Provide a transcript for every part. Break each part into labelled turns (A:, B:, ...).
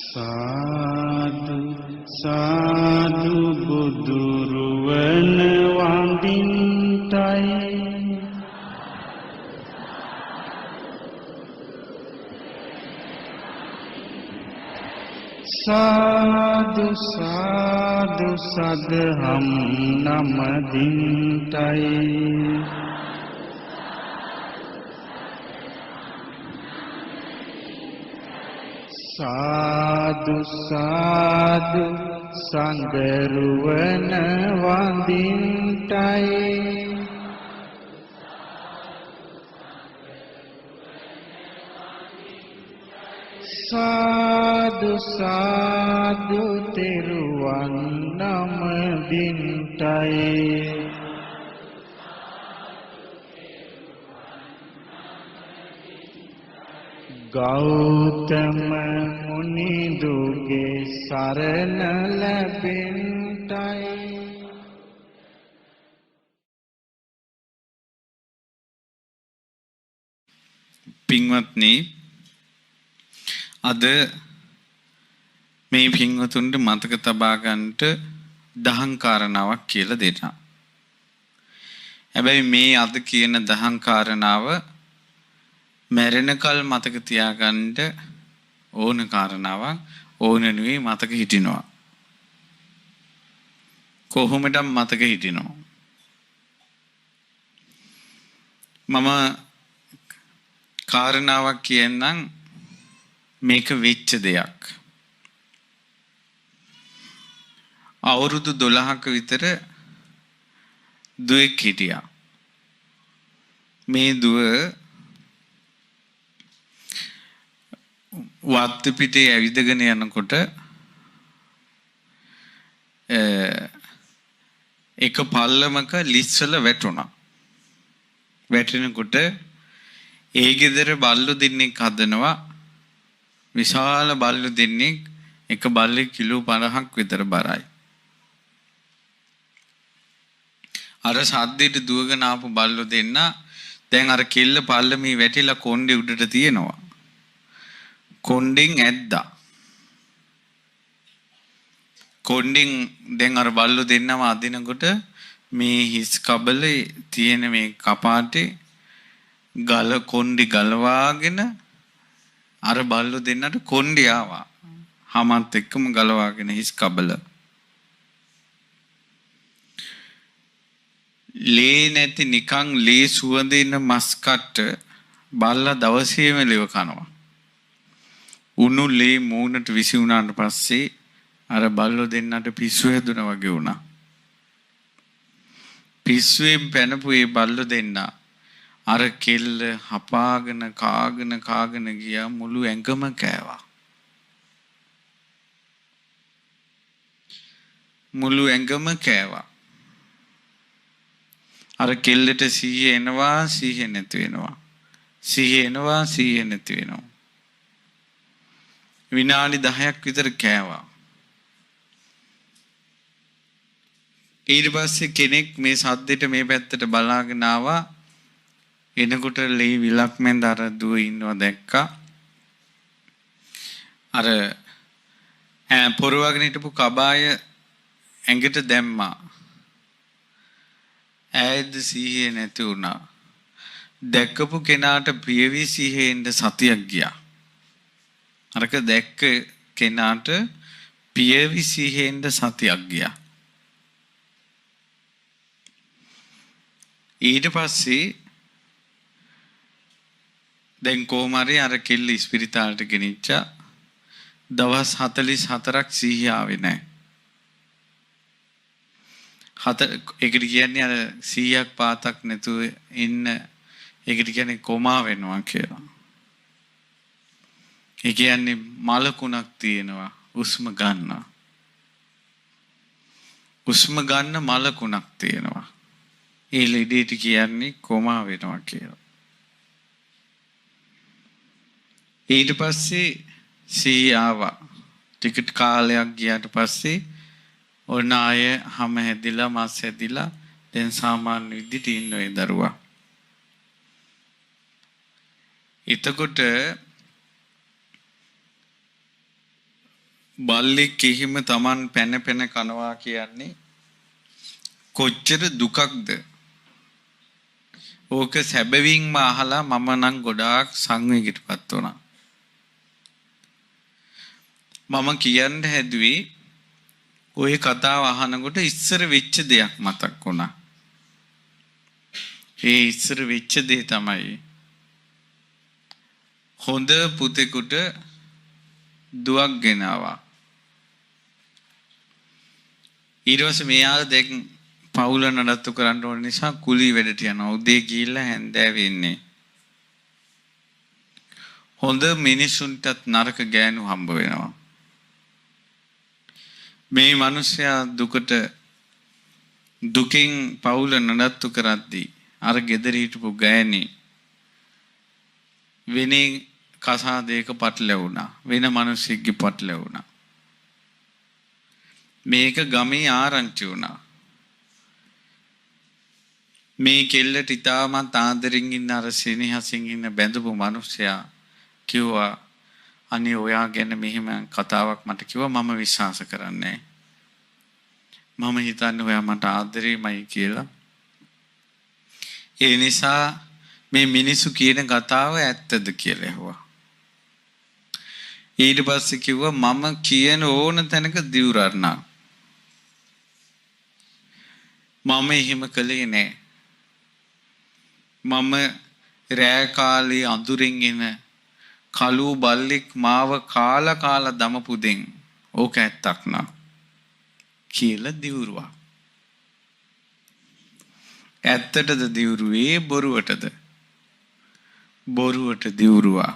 A: සාදු සාදු බුදුරුවන වඳින්ටයි සාදු සාදු සදහම් නමදින්ටයි සාදු සාදු සංගරුවන වඳින්ටයි සාදු සාදු තෙරුවන් නමදින්ටයි ගෞතම මුනිදුගේ සරණ ලැබෙන්ටයි
B: පින්වත්නි අද මේ පින්වතුන්ට මතක තබා ගන්නට දහම් කාරණාවක් කියලා දෙන්නම්. හැබැයි මේ අද කියන දහම් කාරණාව මැරෙනකල් මතක තියාගන්න ඕන කාරණාවක් ඕන නෙවෙයි මතක හිටිනවා. කොහොමද මතක හිටිනවා? මම කාරණාවක් කියන්නම් මේක වෙච්ච දෙයක්. අවුරුදු 12ක විතර දුවෙක් හිටියා. මේ දුව වත්ත පිටේ ඇවිදගෙන යනකොට එක පල්ලමක ලිස්සල වැටුණා. වැටෙනකොට ඒ ගෙදර බල්ලු දෙන්නෙක් හදනවා. විශාල බල්ලු දෙන්නෙක් එක බල්ලෙක් කිලෝ 50ක් විතර බරයි. අර සද්දෙට දුවගෙන ආපු බල්ලු දෙන්න දැන් අර කෙල්ල පල්ලමේ වැටිලා කොණ්ඩේ උඩට තියෙනවා. කොණ්ඩෙන් ඇද්දා. කොණ්ඩෙන් දැන් අර බල්ලු දෙන්නම අදිනකොට මේ හිස් කබලේ තියෙන මේ කපාටේ ගල කොණ්ඩි ගලවාගෙන අර බල්ලු දෙන්නට කොණ්ඩි ආවා. හමත් එක්කම ගලවාගෙන හිස් කබල. ලේ නැති නිකන් ලේ සුවඳින මස් කට්ට බල්ලා දවසේම ලෙව කනවා. උණු ලේ මූණට විසි වුණාට පස්සේ අර බල්ලෝ දෙන්නට පිස්සු හැදුනා වගේ වුණා. පිස්සුවෙන් පැනපු ඒ බල්ලෝ දෙන්න අර කෙල්ල හපාගෙන කාගෙන ගියා. මුළු ඇඟම කෑවා. මුළු ඇඟම කෑවා. අර කෙල්ලට සිහිය එනවා සිහිය නැති වෙනවා. සිහිය එනවා සිහිය නැති වෙනවා. විනාඩි 10ක් විතර කෑවා. ඊට පස්සේ කෙනෙක් මේ සද්දෙට මේ පැත්තට බලාගෙන ආවා. එනකොට ලේ විලක් මැද අර දුව ඉන්නවා දැක්කා. අර පොරවගෙන හිටපු කබාය ඇඟට දැම්මා. ඇයිද සිහිය නැති වුණා. දැක්කපු කෙනාට පියවි සිහියෙන්ද සතියක් ගියා. අරක දැක්ක කෙනාට පියවි සිහියෙන්ද සතියක් ගියා. ඊට පස්සේ දැන් කොහොම හරි අර කෙල්ල ඉස්පිරිතාලට ගෙනිච්චා. දවස් 44ක් සිහිය ආවේ නැහැ. ඒකට කියන්නේ අර 100ක් පාතක් නැතුව ඉන්න ඒකට කියන්නේ කොමා වෙනවා කියලා. ඒ කියන්නේ මලකුණක් තියෙනවා උස්ම ගන්න. උස්ම ගන්න මලකුණක් තියෙනවා. ඒ ලෙඩේට කියන්නේ කොමා වෙනවා කියලා. ඊට පස්සේ සිහිය ආවා. ටිකට් කාලයක් ගියාට පස්සේ ඔන්න ආය හැම හැදිලා මස් හැදිලා දැන් සාමාන්‍ය විදිහට ඉන්න ඒ දරුවා. එතකොට බල්ලෙක් එහෙම Taman පැන පැන කනවා කියන්නේ කොච්චර දුකක්ද? ඕක සැබවින්ම අහලා මම නම් ගොඩාක් සංවේගයටපත් වුණා. මම කියන්න හැදුවේ ওই කතාව අහනකොට ඉස්සර වෙච්ච දෙයක් මතක් වුණා. ඒ ඉස්සර වෙච්ච දේ තමයි හොඳ පුතෙකුට දුවක් ගෙනාවා. ඊට පස්සේ මෙයා දැන් පවුල නඩත්තු කරන්න ඕන නිසා කුලී වැඩට යනවා. උදේ ගිහිල්ලා හැන්දෑවෙ එන්නේ. හොඳ මිනිසුන්ටත් නරක ගෑනු හම්බ වෙනවා. මේ මිනිස්සයා දුකින් පවුල නඩත්තු කරද්දී අර ගෙදර හිටපු ගෑණි වෙනේ කසාදයක පටලැවුණා. වෙන මිනිස්සෙක්ගේ පටලැවුණා. මේක ගමේ ආරංචි වුණා. මේ කෙල්ලට ඉතාමත් ආදරෙන් ඉන්න අර සෙනෙහසින් ඉන්න බැඳපු මිනිස්සයා කිව්වා අනේ ඔයා ගැන මෙහෙම කතාවක් මට කිව්වා මම විශ්වාස කරන්නේ නැහැ. මම හිතන්නේ ඔයා මට ආදරෙමයි කියලා. ඒ නිසා මේ මිනිස්සු කියන කතාව ඇත්තද කියලා ඇහුවා. ඊට පස්සේ කිව්වා මම කියන ඕන තැනක දිවුරන්නා. මම එහෙම කළේ නෑ. මම රෑ කාලේ අඳුරෙන් එන කළු බල්ලෙක් මාව කාලා දමපු දෙන් ඕක ඇත්තක් නා කියලා දිවුරුවා. ඇත්තටද දිවුරුවේ බොරුවටද? බොරුවට දිවුරුවා.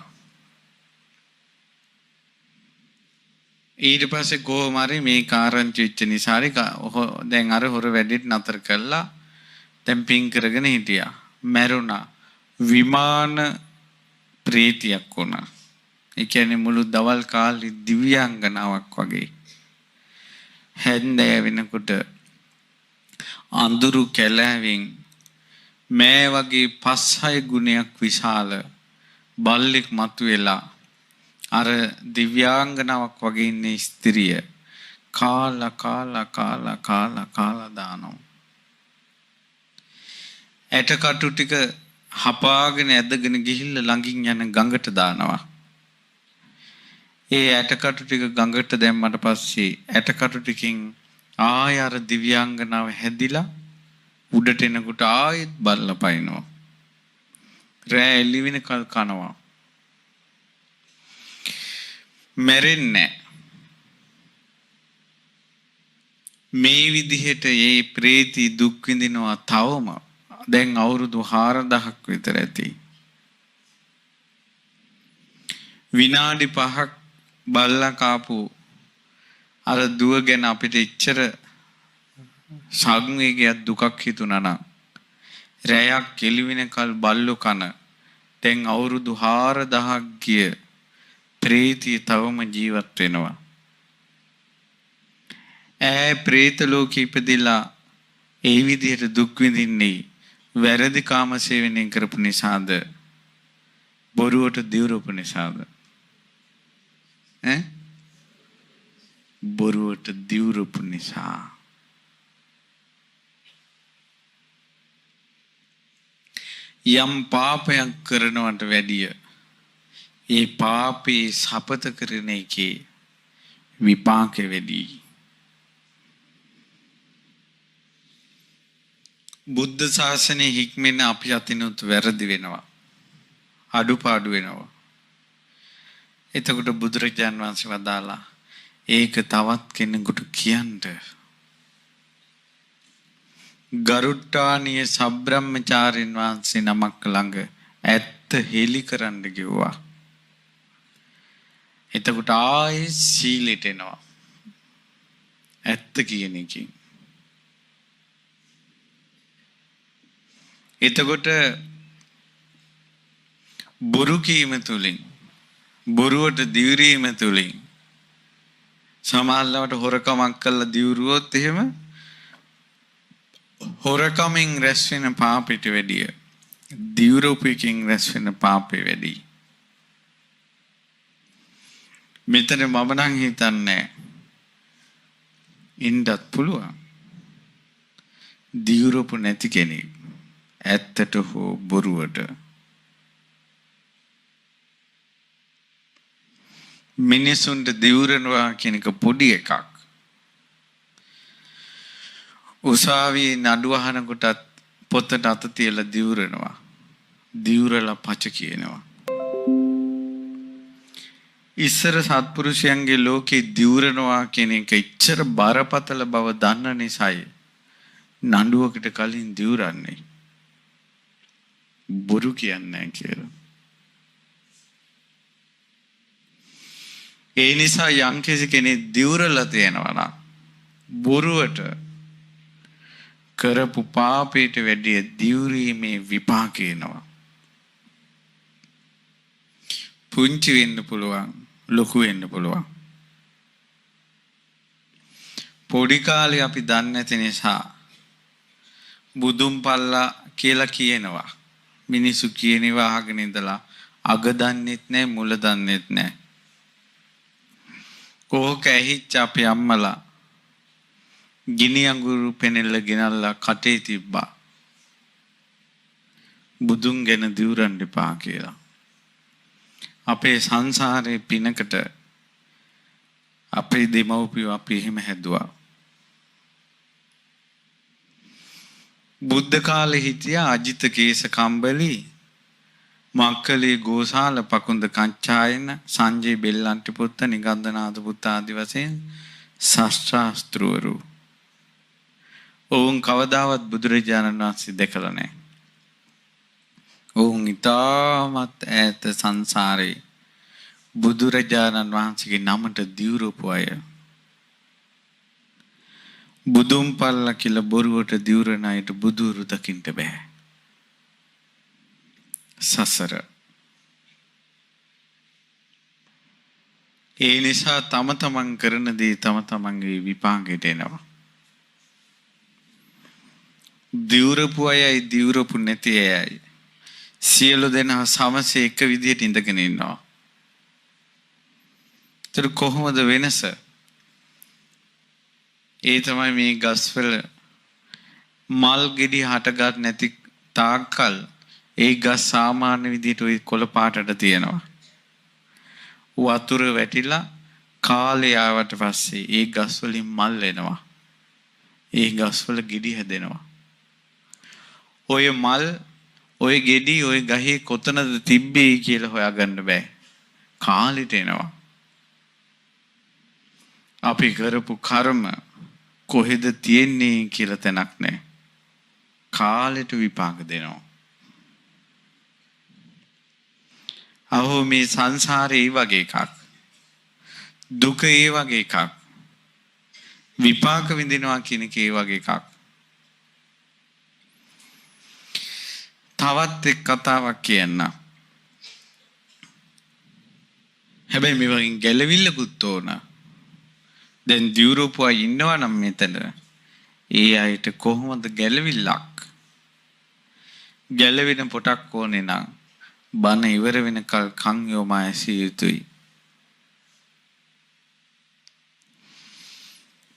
B: ඊට පස්සේ කොහොම හරි මේ කාරණා වෙච්ච නිසා දැන් අර හොර වැඩිට නතර කළා. දැන් පින් කරගෙන හිටියා. මැරුණා. විමාන ප්‍රීතියක් වුණා. ඒ කියන්නේ මුළු දවල් කාලේ දිව්‍යාංගනාවක් වගේ. හැන්දෑව වෙනකොට අඳුරු කැලෑවෙන් මේ වගේ 5-6 ගුණයක් විශාල බල්ලෙක් මතුවෙලා අර දිව්‍යාංගනාවක් වගේ ඉන්න ස්ත්‍රිය කාලා දානවා. ඇටකටු ටික හපාගෙන ඇදගෙන ගිහිල්ලා ළඟින් යන ගඟට දානවා. ඒ ඇටකටු ටික ගඟට දැම්මට පස්සේ ඇටකටු ටිකෙන් ආය අර දිව්‍යාංගනාව හැදිලා උඩට එනකොට ආයෙත් බල්ලා පයින්නවා. රෑ එළි වෙනකල් කනවා. මැරෙන්නේ මේ විදිහට මේ ප්‍රේතී දුක් විඳිනවා තවම. දැන් අවුරුදු 4000ක් විතර ඇති. විනාඩි 5ක් බල්ලා කාපු අර දුව ගැන අපිට එච්චර සංවේගයක් දුකක් හිතුණා නම් රැයක් කෙලිවිනකල් බල්ලෝ කන දැන් අවුරුදු 4000ක් ගිය ප්‍රේතී තවම ජීවත් වෙනවා. ප්‍රේත ලෝකෙ ඉපදිලා ඒ විදිහට දුක් විඳින්නේ වැරදි කාම සේවනය කරපු නිසාද? බොරුවට දිවුරපු නිසාද? බොරුවට දිවුරපු නිසා. යම් පාපයක් කරනවට වැඩිය ඒ පාපේ සපත කරන එකේ විපාක වැඩි. බුද්ධ ශාසනය හික්මෙන අපි අතිනුත් වැරදි වෙනවා. අඩුපාඩු වෙනවා. එතකොට බුදුරජාන් වහන්සේ වදාලා ඒක තවත් කෙනෙකුට කියන්න. ගරුට්ටානීය සබ්‍රාහ්මචාරින් වහන්සේ නමක් ළඟ ඇත්ත හෙලි කරන්න කිව්වා. එතකොට ආයේ සීලෙට එනවා. ඇත්ත කියන එකකින්. එතකොට බොරු කීම තුලින් බොරුවට දිවිරීම තුලින් සමාජලවට හොරකමක් කළා දිවුරුවොත් එහෙම හොරකමින් රැස් වෙන පාපෙට වැඩිය දිවුරුපකින් රැස් වෙන පාපෙ වැඩි. මෙතන මම නම් හිතන්නේ ඉන්නත් පුළුවන්. දියුරපු නැති කෙනෙක් ඇත්තට හෝ බොරුවට මිනිසුන්ට දියුරනවා කියන එක පොඩි එකක්. උසාවියේ නඩු අහනකොටත් පොතට අත තියලා දියුරනවා. දියුරලා පච කියනවා. ඉස්සර සත්පුරුෂයන්ගේ ලෝකේ දියුරනවා කියන එක ඉච්ඡර බරපතල බව දන්න නිසායි නඩුවකට කලින් දියුරන්නේ. බොරු කියන්නේ කියලා. ඒ නිසා යම්කිසි කෙනෙක් දියුරලා තියෙනවා නම් බොරුවට කරපු පාපයට වැඩිය දියුරීමේ විපාකය එනවා. පුංචි වෙන්න පුළුවන්, ලොකු වෙන්න පුළුවන්. පොඩි කාලේ අපි දන්නේ නැති නිසා බුදුන් පල්ලා කියලා කියනවා. මිනිසු කියනවා අහගෙන ඉඳලා අග දන්නෙත් නැහැ, මුල දන්නෙත් නැහැ. කොහොක ඇහිච්ච අපේ අම්මලා ගිනි අඟුරු පෙනෙල්ල ගෙනල්ලා කටේ තිබ්බා. බුදුන් ගැන දියුරන්න එපා කියලා. අපේ සංසාරේ පිනකට අපේ දෙමව්පියෝ අපි එහෙම හැදුවා. බුද්ධ කාලේ හිටියා අජිත කේස කම්බලි, මක්කලේ ගෝසාල, පකුන්ද කංචායන, සංජය බෙල්ලන්ටි පුත්ත, නිගන්ධනාථ පුත්ත ආදි වශයෙන් ශාස්ත්‍රාස්ත්‍රවරු. ඔවුන් කවදාවත් බුදුරජාණන් වහන්සේ දැකලා නැහැ. ඔවුන් ඊටමත් ඈත සංසාරේ බුදුරජාණන් වහන්සේගේ නමට දියුරපු අය. බුදුන් පල්ලා කියලා බොරුවට දියුරන අයට බුදුරු දකින්න බෑ. සසර. ඒ නිසා තම තමන් කරන දේ තම තමන්ගේ විපාකයට එනවා. දියුරපු අයයි දියුරපු නැති අයයි සියලු දෙනා සමසේ එක විදිහට ඉඳගෙන ඉන්නවා. ඒතර කොහොමද වෙනස? ඒ තමයි මේ ගස්වල මල් ගෙඩි හටගත් නැති තාක්කල් ඒ ගස් සාමාන්‍ය විදිහට ওই කොළ පාටට තියෙනවා. වතුර වැටිලා කාලේ ආවට පස්සේ ඒ ගස් වලින් මල් එනවා. ඒ ගස් වල ගෙඩි හැදෙනවා. ඔය මල්, ඔය ගෙඩි, ඔය ගහේ කොතනද තිබ්බේ කියලා හොයාගන්න බෑ. කාලෙට එනවා. අපි කරපු කර්ම කොහෙද තියෙන්නේ කියලා තැනක් නැහැ. කාලෙට විපාක දෙනවා. අහෝ මේ සංසාරේ ඒ වගේ එකක්. දුක ඒ වගේ එකක්. විපාක විඳිනවා කියන එක ඒ වගේ එකක්. තවත් එක් කතාවක් කියන්න. හැබැයි මේ වගේ ගැලවිල්ලකුත් ඕන. දැන් දියුරෝපුවා ඉන්නවා නම් මෙතන ඒ අයට කොහොමද ගැලවිල්ලක්? ගැලවෙන පොටක් ඕනේ නම් බණ ඉවර වෙනකල් කන් යොමා ඇසිය යුතුයි.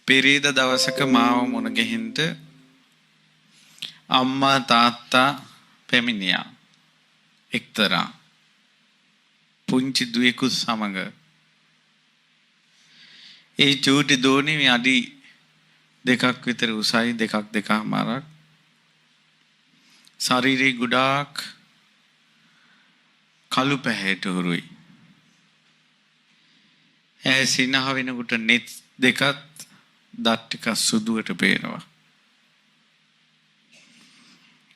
B: පෙරේද දවසක මාව මුණ ගැහින්න අම්මා තාත්තා පැමිණියා. එක්තරා පුංචි දුවෙකුත් සමග. ඒ චූටි දෝණි මේ අඩි 2ක් විතර උසයි, 2.5 ශරීරේ ගොඩාක් කළු පැහැයට හුරුයි. ඇය සිනහ වෙනකොට net දෙකත් දත් ටික සුදුවට පේනවා.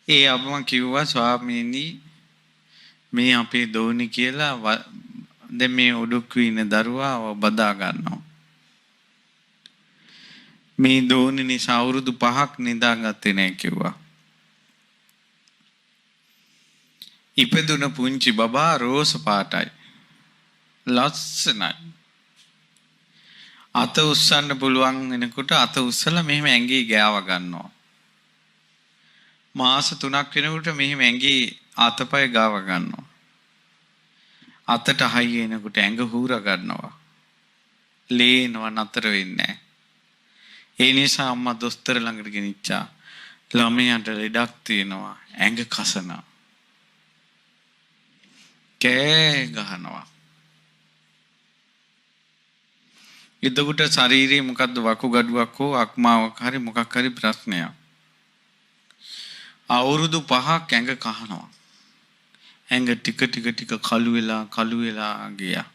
B: ඒ අම්මා කිව්වා ස්වාමීනි මේ අපේ දෝණි කියලා දැන් මේ උඩුක්කු ඉන්න දරුවා බදා ගන්නවා. මේ දෝණි නිසා අවුරුදු 5ක් නිදාගත්තේ නැහැ කිව්වා. ඉපදුන පුංචි බබා රෝස පාටයි. ලස්සනයි. අත උස්සන්න පුළුවන් වෙනකොට අත උස්සලා මෙහෙම ඇඟේ ගෑව ගන්නවා. මාස 3ක් වෙනකොට මෙහෙම ඇඟේ අතපය ගාව ගන්නවා. අතට හයි එනකොට ඇඟ හූර ගන්නවා. ලේනව නතර වෙන්නේ නැහැ. ඒ නිසා අම්මා දොස්තර ළඟට ගෙනිච්චා. ළමයාට ලෙඩක් තියෙනවා. ඇඟ කසනවා. කෑ ගහනවා. එතකොට ශරීරයේ මොකද්ද වකුගඩුවක් හෝ අක්මාවක් හරි මොකක් හරි ප්‍රශ්නයක්. අවුරුදු 5ක් ඇඟ කහනවා. ඇඟ ටික කළු වෙලා ගියා.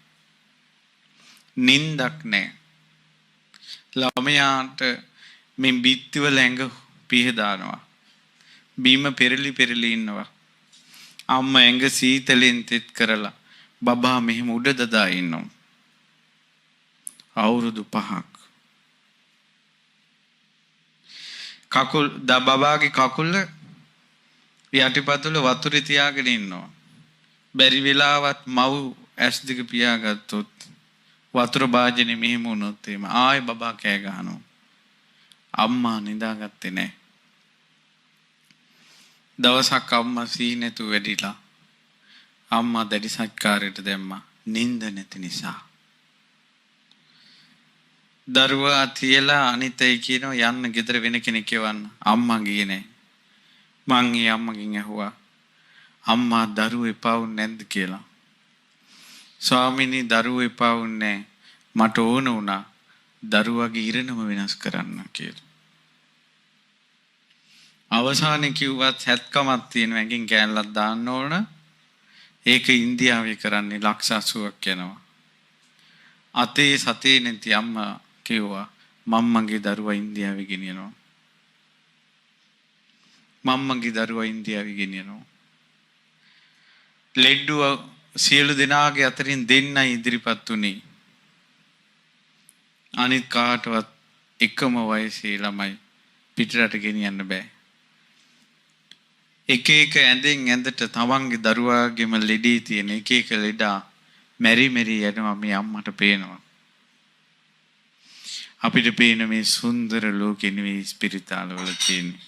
B: නිින්දක් නැහැ. ළමයාට මේ බිත්තිවල ඇඟ පිහදානවා. බීම පෙරලි ඉන්නවා. අම්මා ඇඟ සීතලෙන් තෙත් කරලා බබා මෙහෙම උඩ දදා ඉන්නවා. අවුරුදු 5ක්. කකුල් බබාගේ කකුල යටිපතුල වතුරේ තියාගෙන ඉන්නවා. බැරි වෙලාවත් මව් ඇස් දෙක පියාගත්තොත් වතුර භාජනේ මෙහෙම වුණොත් එimhe ආයෙ බබා කෑ ගහනවා. අම්මා නිදාගත්තේ නැහැ. දවසක් අම්මා සීනතු වැඩිලා අම්මා දැඩි සත්කාරයට දැම්මා. නිින්ද නැති නිසා. දරුවා තියලා අනිතයි කියනවා යන්න ගෙදර වෙන කෙනෙක් යවන්න. අම්මා ගියේ නැහැ. මං ඊ අම්මගෙන් ඇහුවා අම්මා දරුවෝ එපා වුනේ නැද්ද කියලා. ස්වාමිනී දරුවෝ එපා වුනේ මට ඕන වුණා දරුවාගේ ඉරණම වෙනස් කරන්න කියලා. අවසානයේ කිව්වත් හැත්කමක් තියෙනවා ඇඟින් කෑල්ලක් දාන්න ඕන. ඒක ඉන්දියාවේ කරන්නේ ලක්ෂ 80ක් යනවා. අතේ සතේ නැති අම්මා කිව්වා මම්මගේ දරුවා ඉන්දියාවේ ගෙනියනවා. මම්මගේ දරුවා ඉන්දියාවේ ගෙනියනවා. ලෙඩ්ඩුව සියලු දෙනාගේ අතරින් දෙන්නයි ඉදිරිපත් උනේ. අනිත් කාටවත් එකම වයසේ ළමයි පිටරට ගෙනියන්න බෑ. එක ඇඳෙන් ඇඳට තමන්ගේ දරුවාගේම ලෙඩේ තියෙන එක ලෙඩා මෙරි යනවා මේ අම්මට පේනවා. අපිට පේන මේ සුන්දර ලෝකෙ නෙවෙයි ස්පිරිතාල වල තියෙන්නේ.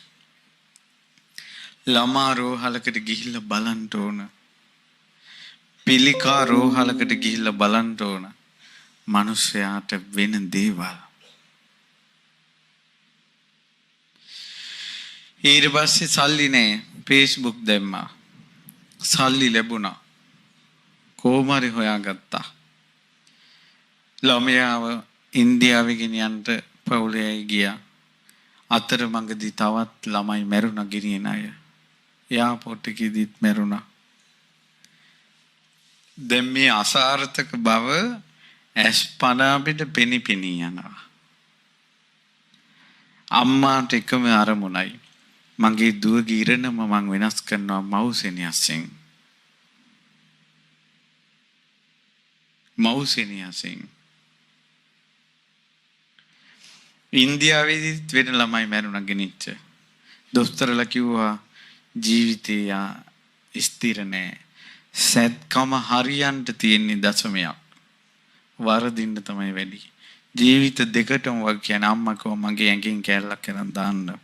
B: ළමා රෝහලකට ගිහිල්ලා බලන්න ඕන. පිළිකා රෝහලකට ගිහිල්ලා බලන්න ඕන. මිනිස්යාට වෙන දේවල්. ඊට පස්සේ සල්ලි නෑ. Facebook දැම්මා. සල්ලි ලැබුණා. කොහොම හරි හොයාගත්තා. ළමයාව ඉන්දියාවේ ගෙනියන්න පවුලේ ගියා. අතරමඟදී තවත් ළමයි මැරුණා ගෙනියන අය. එයාපෝට් එකේදීත් මැරුණා. දැන් මේ අසාර්ථක බව ඇස්පන අපිට පෙනිපෙනී යනවා. අම්මාට එකම අරමුණයි. මගේ දුවගේ ඉරණම මං වෙනස් කරනවා මව්සෙනියසෙන්. ඉන්දියාවේදීත් වෙන ළමයි මැරුණා ගෙනිච්ච. දොස්තරලා කිව්වා ජීවිතය ස්ථිර නෑ. සැත්කම හරියන්ට තියෙන්නේ දශමයක්. වරදින්න තමයි වැඩි. ජීවිත දෙකටම වගේ කියන අම්මා කව මගේ ඇඟෙන් කැල්ලක් කරන් දාන්න.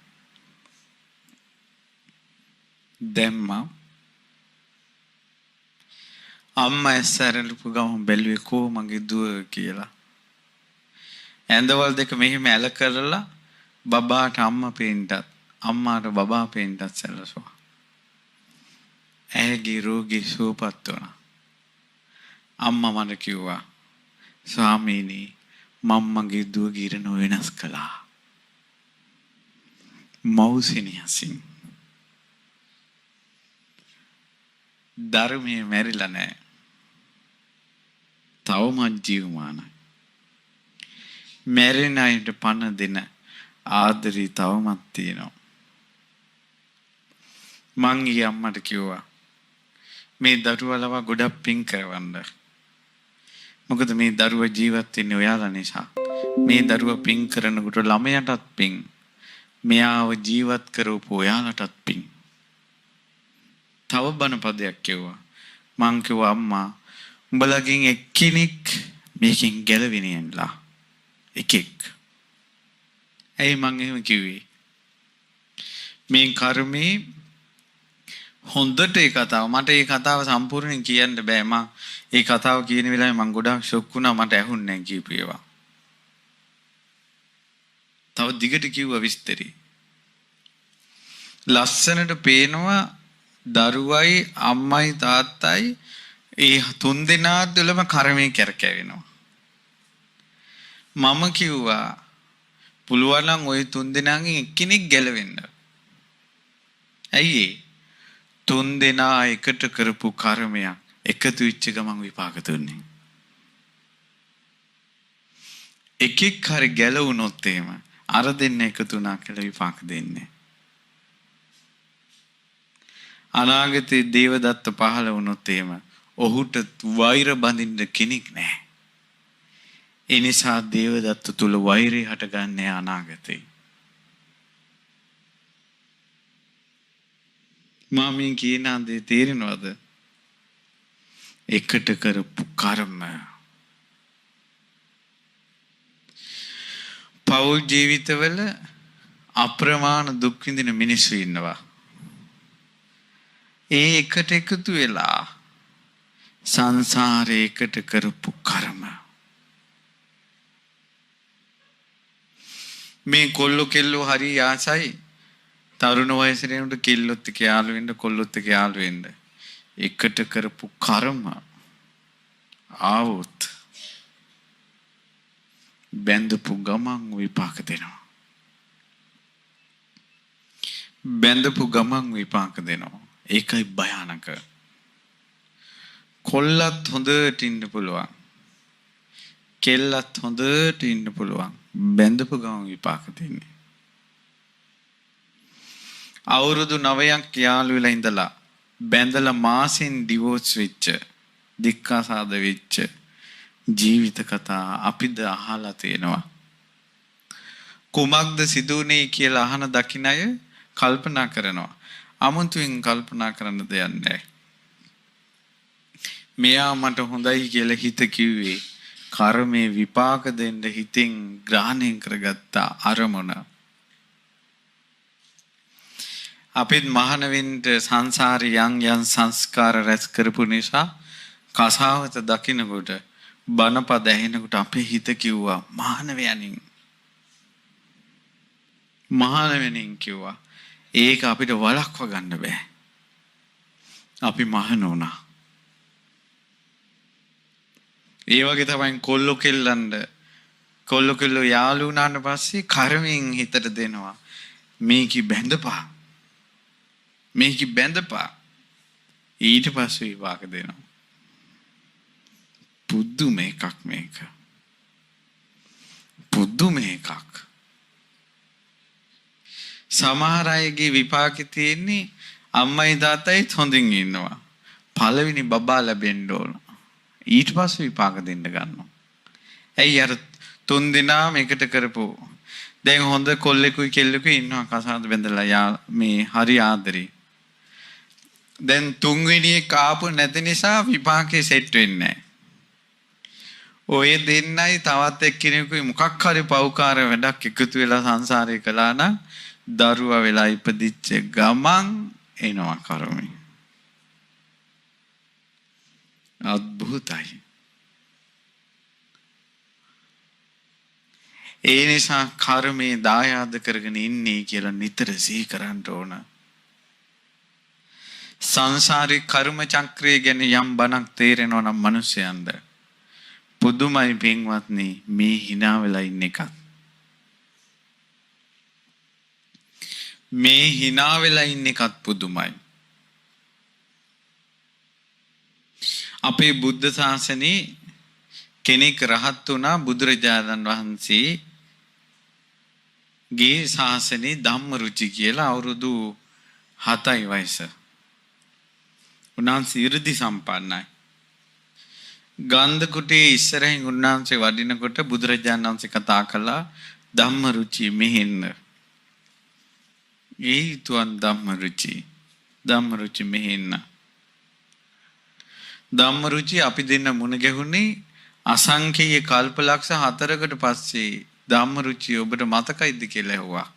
B: දැම්මා. අම්මා ඇස්සරලුපු ගම බැලුවේ කෝ මගේ දුව කියලා. ඇඳවල දෙක මෙහෙම ඇල කරලා බබාට අම්මා පේන්නත් අම්මාට බබා පේන්නත් සැලසුවා. ඇගේ රෝගී සුවපත් වුණා. අම්මා මට කිව්වා ස්වාමීනි මම්මගේ දුවගේ ඉරණ වෙනස් කළා. මව්සෙනියසින්. ධර්මයේ මැරිලා නැහැ. තවමත් ජීවමානයි. මැරෙන අයට පණ දෙන ආදරේ තවමත් තියෙනවා. මං ඊ අම්මට කිව්වා මේ දරුවලව ගොඩක් පින් කරවන්න. මොකද මේ දරුවා ජීවත් වෙන්නේ ඔයාලා නිසා. මේ දරුවා පින් කරනකොට ළමයාටත් පින්. මෙයාව ජීවත් කරවපු ඔයාලටත් පින්. තව බණ පදයක් කිව්වා. මං කිව්වා අම්මා උඹලගෙන් එක්කෙනෙක් මේකෙන් ගැලවෙන්නලා. එකෙක්. ඇයි මං එහෙම කිව්වේ? මේ කර්මේ හොඳට ඒ කතාව මට ඒ කතාව සම්පූර්ණයෙන් කියන්න බෑ. ඒ කතාව කියන වෙලාවේ මං ගොඩාක් ෂොක් වුණා. මට ඇහුන්නේ නැහැ කියපු ඒවා. තව දිගට කිව්වා විස්තරي. ලස්සනට පේනවා දරුවයි අම්මයි තාත්තයි ඒ තුන් දෙනා තුළම කර්මය කරකැවෙනවා. මම කිව්වා පුළුවන් නම් ওই තුන් දෙනාගෙන් එක්කෙනෙක් ගැලවෙන්න. ඇයි තුන් දෙනා එකට කරපු කර්මයක් එකතු වෙච්ච ගමන් විපාක දුන්නේ. එකෙක් හරි ගැලවුණොත් එහෙම අර දෙන්න එකතු වුණා කියලා විපාක දෙන්නේ. අනාගතේ දේවදත්ත පහළ වුණොත් එහෙම ඔහුට වෛර බඳින්න කෙනෙක් නැහැ. ඒ නිසා දේවදත්ත තුල වෛරය හටගන්නේ අනාගතේ. මාමින් කියන දේ තේරෙනවද? එකට කරපු කර්ම. පෞල් ජීවිතවල අප්‍රමාණ දුක් විඳින මිනිස්සු ඉන්නවා. ඒ එකට එකතු වෙලා සංසාරේ එකට කරපු කර්ම. මේ කොල්ලෝ කෙල්ලෝ හරි ආසයි තරුණ වයසේ උන්ට කෙල්ලොත් එක්ක යාළු වෙන්න කොල්ලොත් එක්ක යාළු වෙන්න. එකට කරපු කර්ම ආවොත් බැඳපු ගමන් විපාක දෙනවා. බැඳපු ගමන් විපාක දෙනවා. ඒකයි භයානක. කොල්ලත් හොඳට ඉන්න පුළුවන්. කෙල්ලත් හොඳට ඉන්න පුළුවන්. බැඳපු ගමන් විපාක දෙන්නේ. අවුරුදු 9ක් යාළු වෙලා ඉඳලා බැඳලා මාසෙන් ඩිවෝර්ස් වෙච්ච දික්කාසාද වෙච්ච ජීවිත කතා අපිද අහලා තියෙනවා. කුමක්ද සිදුුනේ කියලා අහන දකින්න අය කල්පනා කරනවා. අමුතුවෙන් කල්පනා කරන්න දෙයක් නැහැ. මෙයා මට හොඳයි කියලා හිත කිව්වේ කර්මේ විපාක දෙන්න හිතෙන් ග්‍රහණය කරගත්ත අරමුණ. අපිත් මහාන වෙන්න සංසාරේ යම් සංස්කාර රැස් කරපු නිසා කසාවත දකින්නකොට බණපද ඇහෙනකොට අපේ හිත කිව්වා මහානවෙනින් කිව්වා. ඒක අපිට වළක්ව ගන්න බෑ. අපි මහාන වුණා. ඒ වගේ තමයි කොල්ලෝ කෙල්ලෝ යාළු වුණාට පස්සේ කර්මයෙන් හිතට දෙනවා. මේකි බැඳපා. ඊට පස්සේ විපාක දෙනවා. පුදුම එකක් මේක. පුදුම එකක්. සමහර අයගේ විපාකෙ තියෙන්නේ අම්මයි තාත්තයි හොඳින් ඉන්නවා. පළවෙනි බබා ලැබෙන්න ඕන. ඊට පස්සේ විපාක දෙන්න ගන්නවා. ඇයි අර තුන් දෙනා මේකට කරපො. දැන් හොඳ කොල්ලෙකුයි කෙල්ලෙකුයි ඉන්නවා කසාද බැඳලා මේ හරි ආදරේ. දැන් තුන්වෙනි එක ආපු නැති නිසා විපාකේ සෙට් වෙන්නේ නැහැ. ඔය දෙන්නයි තවත් එක්කෙනෙකුයි මොකක් හරි පව්කාර වැඩක් එකතු වෙලා සංසාරේ කළා නම් දරුවා වෙලා ඉපදිච්ච ගමන් එනවා කර්මය. අద్භුතයි. ඒ නිසා කර්මේ දායාද කරගෙන ඉන්නේ කියලා නිතර සිහි කරන්න ඕන. සංසාරේ කර්ම චක්‍රය ගැන යම් බණක් තේරෙනවා නම් මිනිස්යන්ද පුදුමයි පින්වත්නි මේ hina වෙලා ඉන්න එකත්. මේ hina වෙලා ඉන්න එකත් පුදුමයි. අපේ බුද්ධ ශාසනේ කෙනෙක් රහත් වුණා බුදුරජාණන් වහන්සේ ගේ ශාසනේ ධම්මරුචි කියලා අවුරුදු 7යි වයස. උන්වහන්සේ 이르දි සම්පන්නයි. ගන්ධ කුටියේ ඉස්සරහින් උන්වහන්සේ වඩිනකොට බුදුරජාණන් වහන්සේ කතා කළා ධම්මරුචි මෙහෙන්න. තුන් ධම්මරුචි මෙහෙන්න. ධම්මරුචි අපි දෙන්න මුණ ගැහුනේ අසංඛේය කල්පලක්ෂ 4කට පස්සේ. ධම්මරුචි ඔබට මතකයිද කියලා ඇහුවා.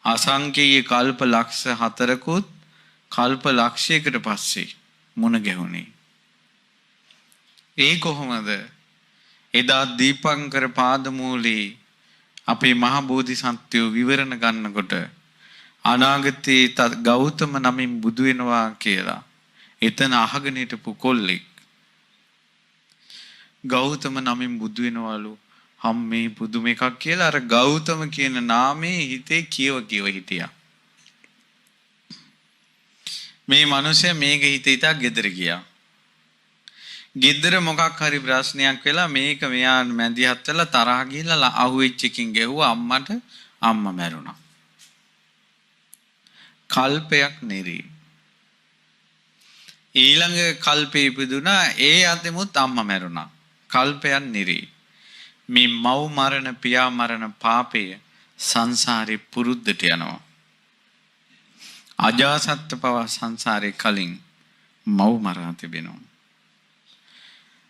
B: අසංඛේය කල්පලක්ෂ 4කුත් කල්පලක්ෂයකට පස්සේ මුණ ගැහුනේ. ඒ කොහොමද? එදා දීපංකර පාදමූලේ අපේ මහ බෝධිසත්වයෝ විවරණ ගන්නකොට අනාගතේ ගෞතම නමින් බුදු වෙනවා කියලා එතන අහගෙන හිටපු කොල්ලෙක් ගෞතම නමින් බුදු වෙනවලු මේ පුදුම එකක් කියලා අර ගෞතම කියන නාමේ හිතේ කියව හිටියා. මේ මිනිස්සයා මේක හිතා ගෙදර ගියා. ගෙදර මොකක් හරි ප්‍රශ්නයක් වෙලා මේක මෙයා මැදිහත් වෙලා තරහ ගිහලා අහුවෙච්ච එකකින් ගැහුවා අම්මට. අම්මා මැරුණා. කල්පයක් නිරි. ඊළඟ කල්පේ ඉපදුනා ඒ අතෙමුත් අම්මා මැරුණා. කල්පයක් නිරි. මේ මව් මරණ පියා මරණ පාපය සංසාරේ පුරුද්දට යනවා. අජාසත් පවා සංසාරේ කලින් මව් මරා තිබෙනවා.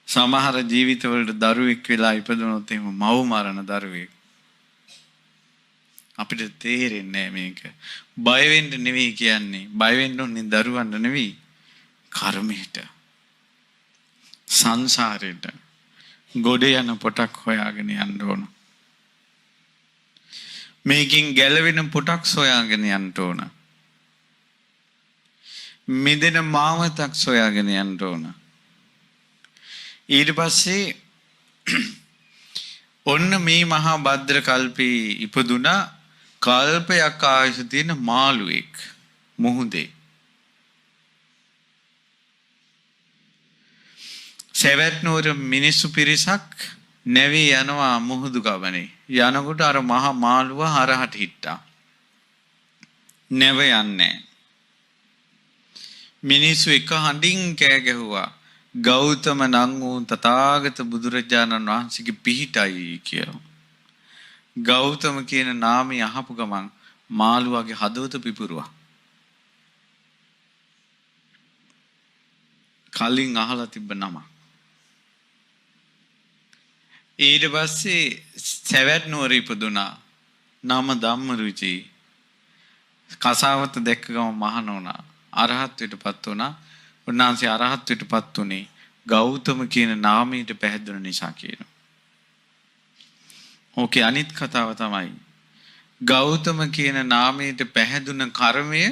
B: සමහර ජීවිතවලට දරුවෙක් වෙලා ඉපදුනොත් එහෙම මව් මරණ දරුවෙක්. අපිට තේරෙන්නේ මේක. බය වෙන්න නෙවෙයි කියන්නේ. බය වෙන්න ඕනේ දරුවන්ට නෙවෙයි. කර්මයට. සංසාරෙට. ගොඩ යන පොටක් හොයාගෙන යන්න ඕන. මේකින් ගැලවෙන පොටක් සොයාගෙන යන්න ඕන. මිදෙන මාවතක් සොයාගෙන යන්න ඕන. ඊට පස්සේ ඔන්න මේ මහා භද්‍ර කල්පේ ඉපදුනා කල්පයක් ආයුෂ තියෙන මාළුවෙක් මුහුදේ. සෙවැත් නුවර මිනිස්සු පිරිසක් නැවී යනවා මුහුදු ගමනේ. යනකොට අර මහා මාළුව හරහට හිට්ටා. නැව යන්නේ. මිනිස්සු එක හඬින් කෑ ගැහුවා. ගෞතම නම් වූ තථාගත බුදුරජාණන් වහන්සේගේ පිහිටයි කියලා. ගෞතම කියන නාමය අහපු ගමන් මාළුවාගේ හදවත පිපුරුවා. කලින් අහලා තිබ්බ නම. ඊට පස්සේ සෙවැත් නුවර ඉපදුනා. නම ධම්මරුචි. කසාවත දැක්ක ගමන් මහණ වුණා. අරහත්ත්වයටපත් වුණා. උන්වහන්සේ අරහත්ත්වයටපත් උනේ ගෞතම කියන නාමයට පැහැදුන නිසා කියනවා. ඕකේ අනිත් කතාව තමයි ගෞතම කියන නාමයට පැහැදුන කර්මය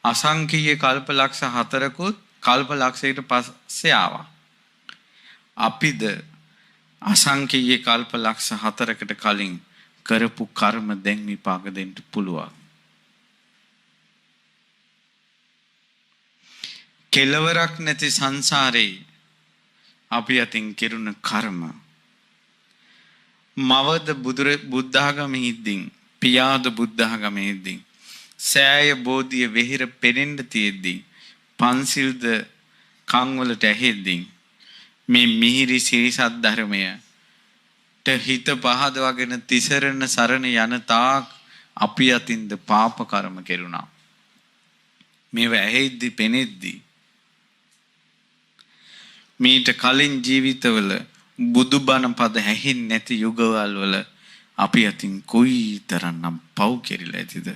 B: අසංකීය කල්පලක්ෂ 4කුත් කල්පලක්ෂයකට පස්සේ ආවා. අපිද අසංකීය කල්පලක්ෂ 4කට කලින් කරපු කර්ම දැන් විපාක දෙන්න පුළුවන්. කෙලවරක් නැති සංසාරේ අපි අතින් කෙරුණ කර්ම මවද බුද්ධාගමේ ඉද්දින් පියාද බුද්ධාගමේ ඉද්දින් සෑය බෝධිය වෙහිර පෙනෙන්න තියෙද්දී පන්සිල්ද කන් වලට ඇහෙද්දී මේ මිහිරි සිරිසත් ධර්මයට හිත පහදවගෙන තිසරණ සරණ යන තාක් අපි අතින්ද පාප කර්ම කෙරුණා. මේව ඇහෙද්දී පෙනෙද්දී මීට කලින් ජීවිතවල බුදුබණ පද ඇහෙන්නේ නැති යුගවල වල අපි අතින් කොයිතරම්නම් පව් කෙරිලා ඇතිද?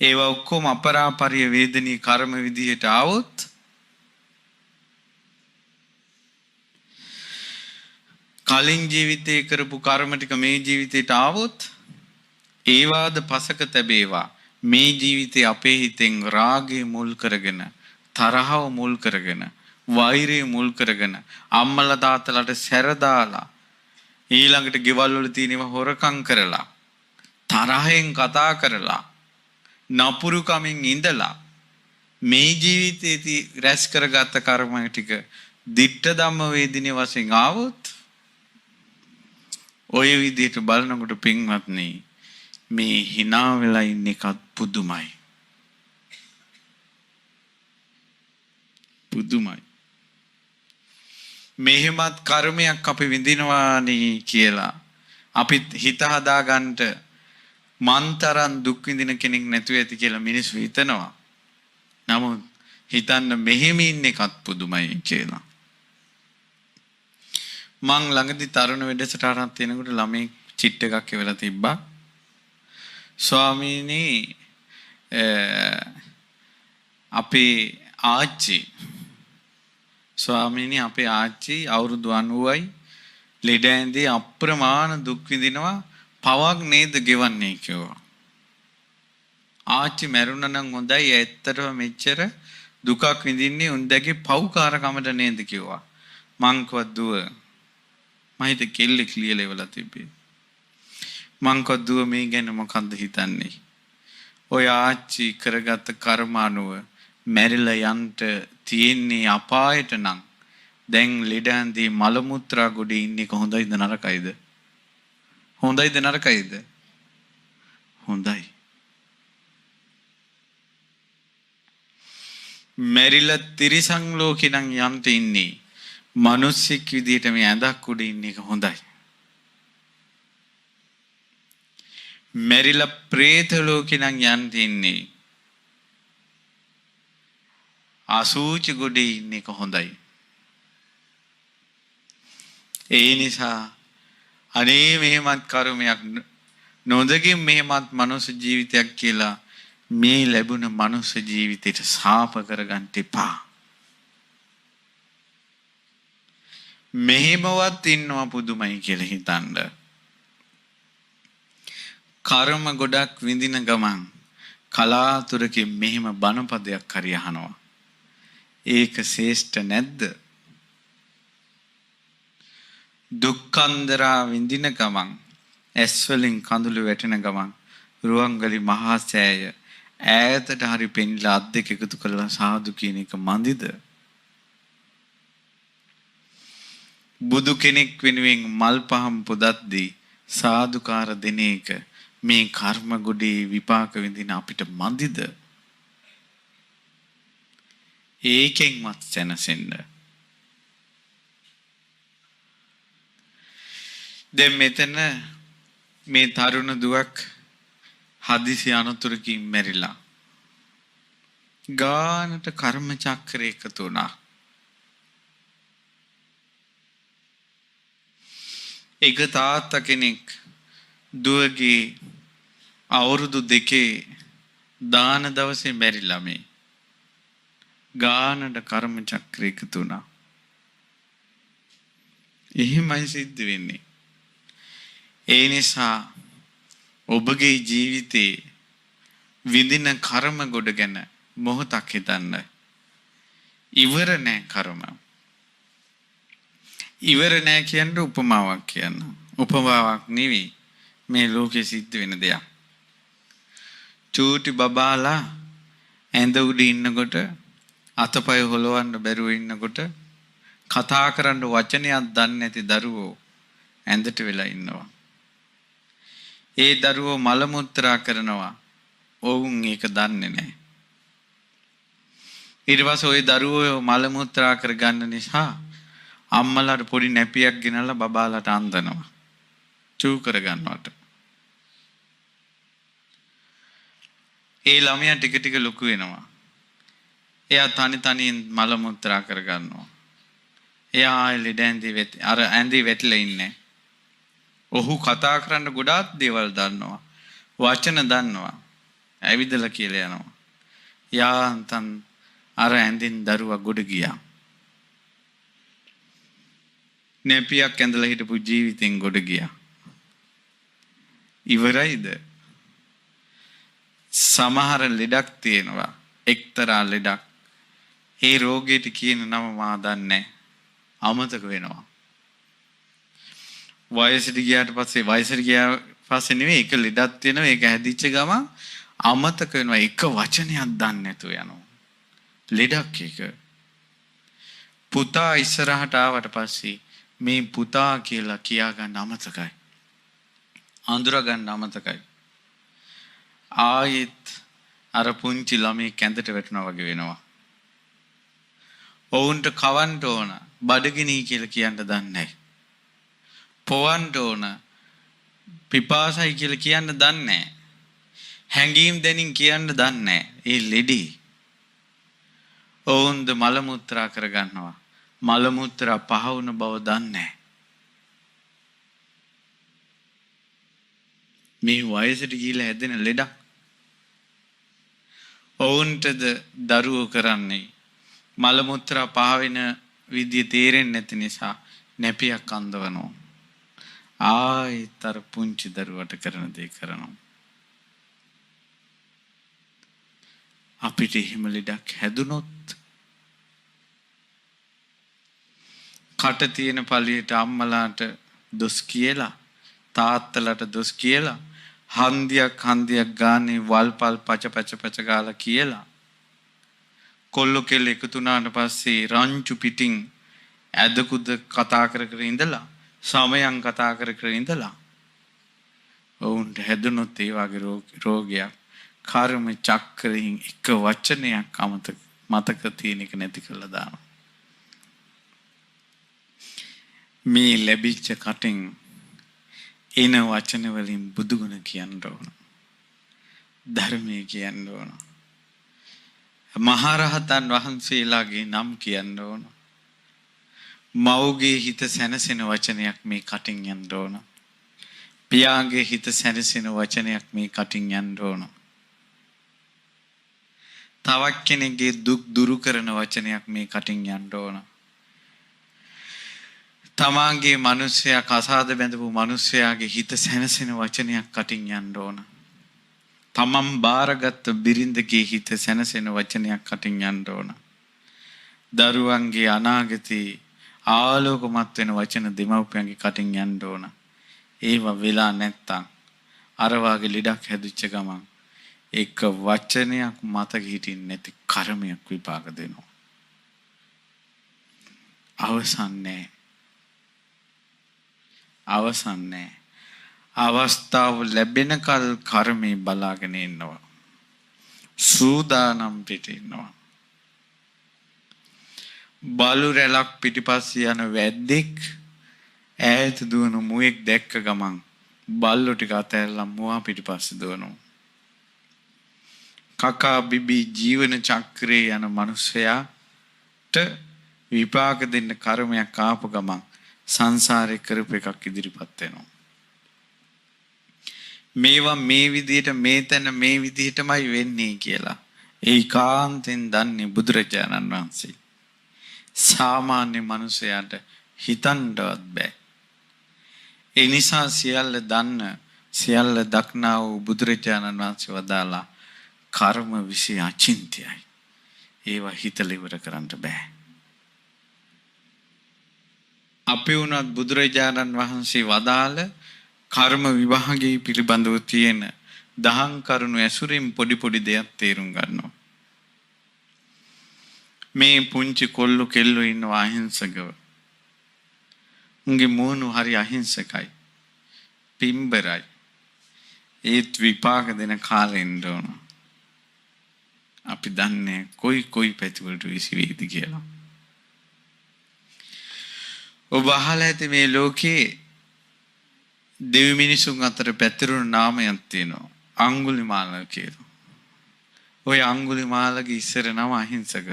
B: ඒවා ඔක්කොම අපරාපරිය වේදනීය කර්ම විදිහට આવොත් කලින් ජීවිතේ කරපු කර්ම ටික මේ ජීවිතේට આવොත් ඒවාද පසක තැබේවා. මේ ජීවිතේ අපේ හිතෙන් රාගය මුල් කරගෙන තරහව මුල් කරගෙන වෛරය මුල් කරගෙන අම්මලා තාත්තලාට සැර දාලා ඊළඟට ගෙවල් වල තියෙනව හොරකම් කරලා තරහෙන් කතා කරලා නපුරු කමින් ඉඳලා මේ ජීවිතේදී රැස් කරගත්ත කර්ම ටික දිට්ඨ ධම්ම වේදිනේ වශයෙන් ආවොත් ඔය විදිහට බලනකොට පින්වත්නි මේ hina වෙලා ඉන්න එකත් පුදුමයි. පුදුමයි. මෙහෙමත් කර්මයක් අපි විඳිනවානේ කියලා අපි හිත හදාගන්න මන්තරන් දුක් විඳින කෙනෙක් නැතුව ඇති කියලා මිනිස්සු හිතනවා. නමුත් හිතන්න මෙහෙම ඉන්න එකත් පුදුමයි කියලා. මං ළඟදී තරුණ වැඩසටහනක් තියෙනකොට ළමයි චිට් එකක් එවලා තිබ්බා. ස්වාමීනි අපේ ආච්චි ස්වාමීනි අපේ ආච්චි අවුරුදු 90යි ලෙඩ ඇඳේ අප්‍රමාණ දුක් විඳිනවා පවක් නේද ගෙවන්නේ කිව්වා. ආච්චි මැරුණා නම් හොඳයි ඇත්තටම මෙච්චර දුකක් විඳින්නේ උන්දගේ පව්කාරකමට නේද කිව්වා. මං කිව්වා දුව මම හිත කෙල්ලෙක් ලියලා ඉවලා තිබ්බේ. මං කිව්වා දුව මේ ගැන මොකද්ද හිතන්නේ? ඔය ආච්චි කරගත්ත කර්ම අනුව මැරිලා යන්න තියෙන්නේ අපායට නම් දැන් ලෙඩ ඇඳේ මල මුත්‍රා ගොඩේ ඉන්නේ කොහොඳයිද නරකයිද? හොඳයිද නරකයිද? හොඳයි. මැරිලා තිරිසන් ලෝකේ නම් යන්න ඉන්නේ මිනිස්සෙක් විදියට මේ ඇඳක් උඩ ඉන්න එක හොඳයි. මැරිලා പ്രേත ලෝකේ නම් යන්න ඉන්නේ අසූචි ගොඩේ ඉන්න එක හොඳයි. ඒ නිසා අනේ මෙහෙමත් කර්මයක් නොදකින් මෙහෙමත් මනුස්ස ජීවිතයක් කියලා මේ ලැබුණ මනුස්ස ජීවිතයට සාප කරගන්න එපා. මෙහෙමවත් ඉන්නවා පුදුමයි කියලා හිතන්න. කර්ම ගොඩක් විඳින ගමන් කලාතුරකින් මෙහෙම බණපදයක් හරි අහනවා. ඒක ශ්‍රේෂ්ඨ නැද්ද? දුක්ඛන්දරා විඳින ගමන් ඇස් වලින් කඳුළු වැටෙන ගමන් රුවන්වැලි මහා සෑය ඈතට හරි පෙන්ලා අත් දෙක එකතු කරලා සාදු කියන එක මන්දිද? බුදු කෙනෙක් වෙනුවෙන් මල් පහම් පුදද්දී සාදුකාර දෙන එක මේ කර්ම ගොඩේ විපාක විඳින අපිට මන්දිද? ඒකෙන්වත් සැනසෙන්න. දැන් මෙතන මේ තරුණ දුවක් හදිසි අනතුරකින් මැරිලා. ගානට කර්ම චක්‍රය එකතු වුණා. එක තාත්තා කෙනෙක් දුවගේ අවුරුදු 2 දාන දවසේ මැරිලා මේ. ගානට කර්ම චක්‍රය එකතු වුණා. එහෙමයි සිද්ධ වෙන්නේ. ඒ නිසා ඔබගේ ජීවිතේ විඳින කර්ම ගොඩ ගැන මොහොතක් හිතන්න. ඉවර නෑ කර්ම. ඉවර නෑ කියන්නේ උපමාවක් කියන්න. උපමාවක් නෙවෙයි. මේ ලෝකේ සිද්ධ වෙන දෙයක්. චූටි බබාලා ඇඳ උඩ ඉන්නකොට අතපය හොලවන්න බැරුව ඉන්නකොට කතා කරන්න වචනයක් දන්නේ නැති දරුවෝ ඇඳට වෙලා ඉන්නවා. ඒ දරුවෝ මල මුත්‍රා කරනවා. ඔවුන් ඒක දන්නේ නැහැ. ඊට පස්සේ ওই දරුවෝ මල මුත්‍රා කරගන්න නිසා අම්මලාට පොඩි නැපියක් ගෙනල්ලා බබාලාට අන්දනවා. චූ කරගන්නවට. ඒ ළමයා ටික ටික ලොකු වෙනවා. එයා තනියෙන් මල මුත්‍රා කරගන්නවා. එයා ලෙඩ ඇඳේ වැටිලා ඉන්නේ. ඔහු කතා කරන්න ගොඩාක් දේවල් දන්නවා. වචන දන්නවා. ඇවිදලා කියලා යනවා. යාන්තම් අර ඇඳින් දරුවා ගොඩ ගියා. නැපියක් ඇඳලා හිටපු ජීවිතෙන් ගොඩ ගියා. ඉවරයිද? සමහර ලෙඩක් තියෙනවා. එක්තරා ලෙඩක්. ඒ රෝගයට කියන නම මා දන්නේ නැහැ. අමතක වෙනවා. වයසට ගියාට පස්සේ නෙවෙයි එක ලෙඩක් තියෙනවා. ඒක හැදිච්ච ගමන් අමතක වෙනවා. එක වචනයක් දන්නේ නැතුව යනවා. ලෙඩක් එක. පුතා ඉස්සරහට ආවට පස්සේ මේ පුතා කියලා කියා ගන්න අමතකයි. අඳුර ගන්න අමතකයි. ආයෙත් අර පුංචි ළමයි කැඳට වැටෙනවා වගේ වෙනවා. ඔවුන්ට කවන්න ඕන බඩගිනි කියලා කියන්න දන්නේ නැහැ. පොවන්න ඕන පිපාසයි කියලා කියන්න දන්නේ නැහැ. හැංගීම් දැනින් කියන්න දන්නේ නැහැ. ඒ ලෙඩේ. ඔවුන්ද මල මුත්‍රා කරගන්නවා. මල මුත්‍රා පහ වුණ බව දන්නේ නැහැ. මේ වයසට ගිහිලා හැදෙන ලෙඩක්. ඔවුන්ටද දරුවෝ කරන්නේ මල මුත්‍රා පහ වෙන විදිය තේරෙන්නේ නැති නිසා නැපියක් අඳවනවා. ආයිතර පුංචි දරුවට කරන දේ කරනවා. අපිට එහෙම ලෙඩක් හැදුනොත් කට තියෙන පළියට අම්මලාට දොස් කියලා තාත්තලාට දොස් කියලා හන්දියක් ගානේ වල්පල් පච ගාලා කියලා කොල්ල කෙල්ල එකතු වුණාට පස්සේ රංචු පිටින් ඇදකුද කතා කර ඉඳලා සමයන් කතා කර ඉඳලා ඔවුන්ට හැදුනොත් ඒ වගේ රෝගයක් කර්ම චක්‍රයෙන් එක වචනයක් මතක තියෙන එක නැති කරලා දානවා. මේ ලැබිච්ච කටෙන් එන වචන වලින් බුදුගුණ කියන්න ඕන. ධර්මයේ කියන්න ඕන. මහරහතන් වහන්සේලාගේ නම් කියන්න ඕන. මව්ගේ හිත සැනසෙන වචනයක් මේ කටින් යන්න ඕන. පියාගේ හිත සැනසෙන වචනයක් මේ කටින් යන්න ඕන. තවක් කෙනෙක්ගේ දුක් දුරු කරන වචනයක් මේ කටින් යන්න ඕන. තමාගේ මිනිසයා කසාද බැඳපු මිනිසයාගේ හිත සැනසෙන වචනයක් කටින් යන්න ඕන. තමන් බාරගත් බිරිඳගේ හිත සැනසෙන වචනයක් කටින් යන්න ඕන. දරුවන්ගේ අනාගතේ ආලෝකමත් වෙන වචන දෙමව්පියන්ගේ කටින් යන්න ඕන. ඒව වෙලා නැත්තම් අර වාගේ ලෙඩක් හැදිච්ච ගමන් එක වචනයක් මතක හිටින්නේ නැති කර්මයක් විපාක දෙනවා. අවසන්නේ අවස්ථාව ලැබෙනකල් කර්මී බලාගෙන ඉන්නවා. සූදානම් පිට ඉන්නවා. බලු රැලක් පිටිපස්සේ යන වැද්දෙක් ඈත දුවන මුවෙක් දැක්ක ගමන් බල්ලෝ ටික අතහැරලා මුවා පිටිපස්සේ දුවනවා. කකා බිබි ජීවන චක්‍රේ යන මිනිසයාට විපාක දෙන්න කර්මයක් ආපු ගමන් සංසාරේ කරපු එකක් ඉදිරිපත් වෙනවා. මේවා මේ විදිහට මේ තැන මේ විදිහටමයි වෙන්නේ කියලා ඒකාන්තෙන් දන්නේ බුදුරජාණන් වහන්සේ. සාමාන්‍ය මිනිසයාට හිතන්නවත් බෑ. ඒ නිසා සියල්ල දන්න සියල්ල දක්නා වූ බුදුරජාණන් වහන්සේ වදාලා කර්ම විශ්ය අචින්ත්‍යයි. ඒවා හිතලා ඉවර කරන්න බෑ. අපි උනත් බුදුරජාණන් වහන්සේ වදාළ කර්ම විභාගයේ පිළිබඳව තියෙන දහම් කරුණු ඇසුරින් පොඩි දෙයක් තේරුම් ගන්නවා. මේ පුංචි කොල්ලෝ කෙල්ලෝ ඉන්නවා අහිංසකව. උන්ගේ මූණු හරි අහිංසකයි. පිම්බරයි. ඒත් විපාක දෙන කාලෙ ඉන්න ඕන. අපි දන්නේ කොයි පැතිවලට විසි වේද කියලා. ඔබ අහලා ඇති මේ ලෝකේ දෙවි මිනිසුන් අතර පැතිරුණු නාමයක් තියෙනවා. අඟුලිමාල කියලා. ওই අඟුලිමාලගේ ඉස්සර නම අහිංසක.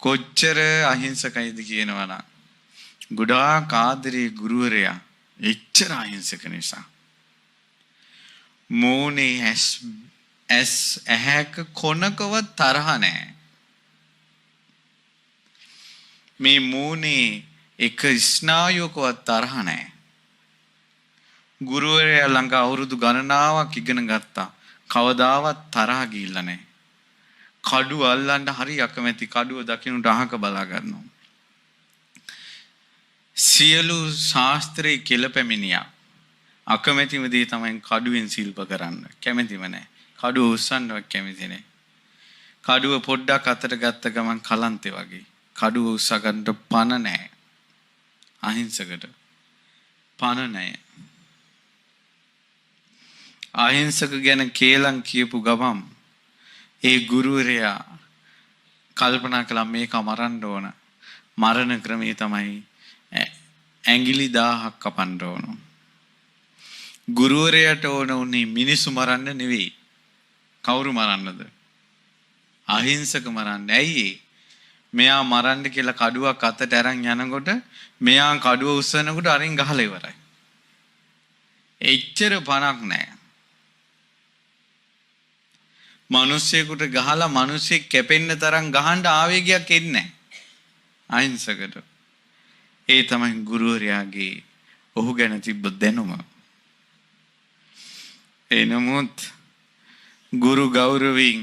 B: කොච්චර අහිංසකයිද කියනවනම් ගොඩාක් ආදරේ ගුරුවරයා එච්චර අහිංසක නිසා මෝනේ ඇස් ඇහැක කොනකවත් තරහ නැහැ. මේ මූණේ එක ස්නායුවකවත් තරහ නැහැ. ගුරුවරයා ළඟ අවුරුදු ගණනාවක් ඉගෙන ගත්තා. කවදාවත් තරහ ගිහිල්ලා නැහැ. කඩුව අල්ලන්න හරි අකමැති. කඩුව දකින්නට අහක බලා ගන්නවා. සියලු ශාස්ත්‍රයේ කෙලපැමිණියා. අකමැතිම දේ තමයි කඩුවෙන් ශිල්ප කරන්න. කැමැතිම නැහැ. කඩුව උස්සන්නවත් කැමති නැහැ. කඩුව පොඩ්ඩක් අතට ගත්ත ගමන් කලන්තේ වගේ. කඩුව උස්සා ගන්නට පණ නැහැ. අහිංසකට පණ නැහැ. අහිංසක ගැන කේලම් කියපු ගමන් ඒ ගුරුවරයා කල්පනා කළා මේක මරන්න ඕන. මරණ ක්‍රමය තමයි ඇඟිලි 1000ක් කපන්න ඕන. ගුරුවරයාට ඕන උනේ මිනිස්සු මරන්න නෙවෙයි. කවුරු මරන්නද? අහිංසක මරන්න. ඇයි මෙයා මරන්න කියලා කඩුවක් අතට අරන් යනකොට මෙයා කඩුව උස්සනකොට අරින් ගහලා ඉවරයි. එච්චර පණක් නැහැ. මිනිස්සෙකුට ගහලා මිනිස්සෙක් කැපෙන්න තරම් ගහන්න ආවේගයක් එන්නේ නැහැ. අහිංසකට. ඒ තමයි ගුරුවරයාගේ ඔහු ගැන තිබ්බ දැනුම. එනමුත් ගුරු ගෞරවයෙන්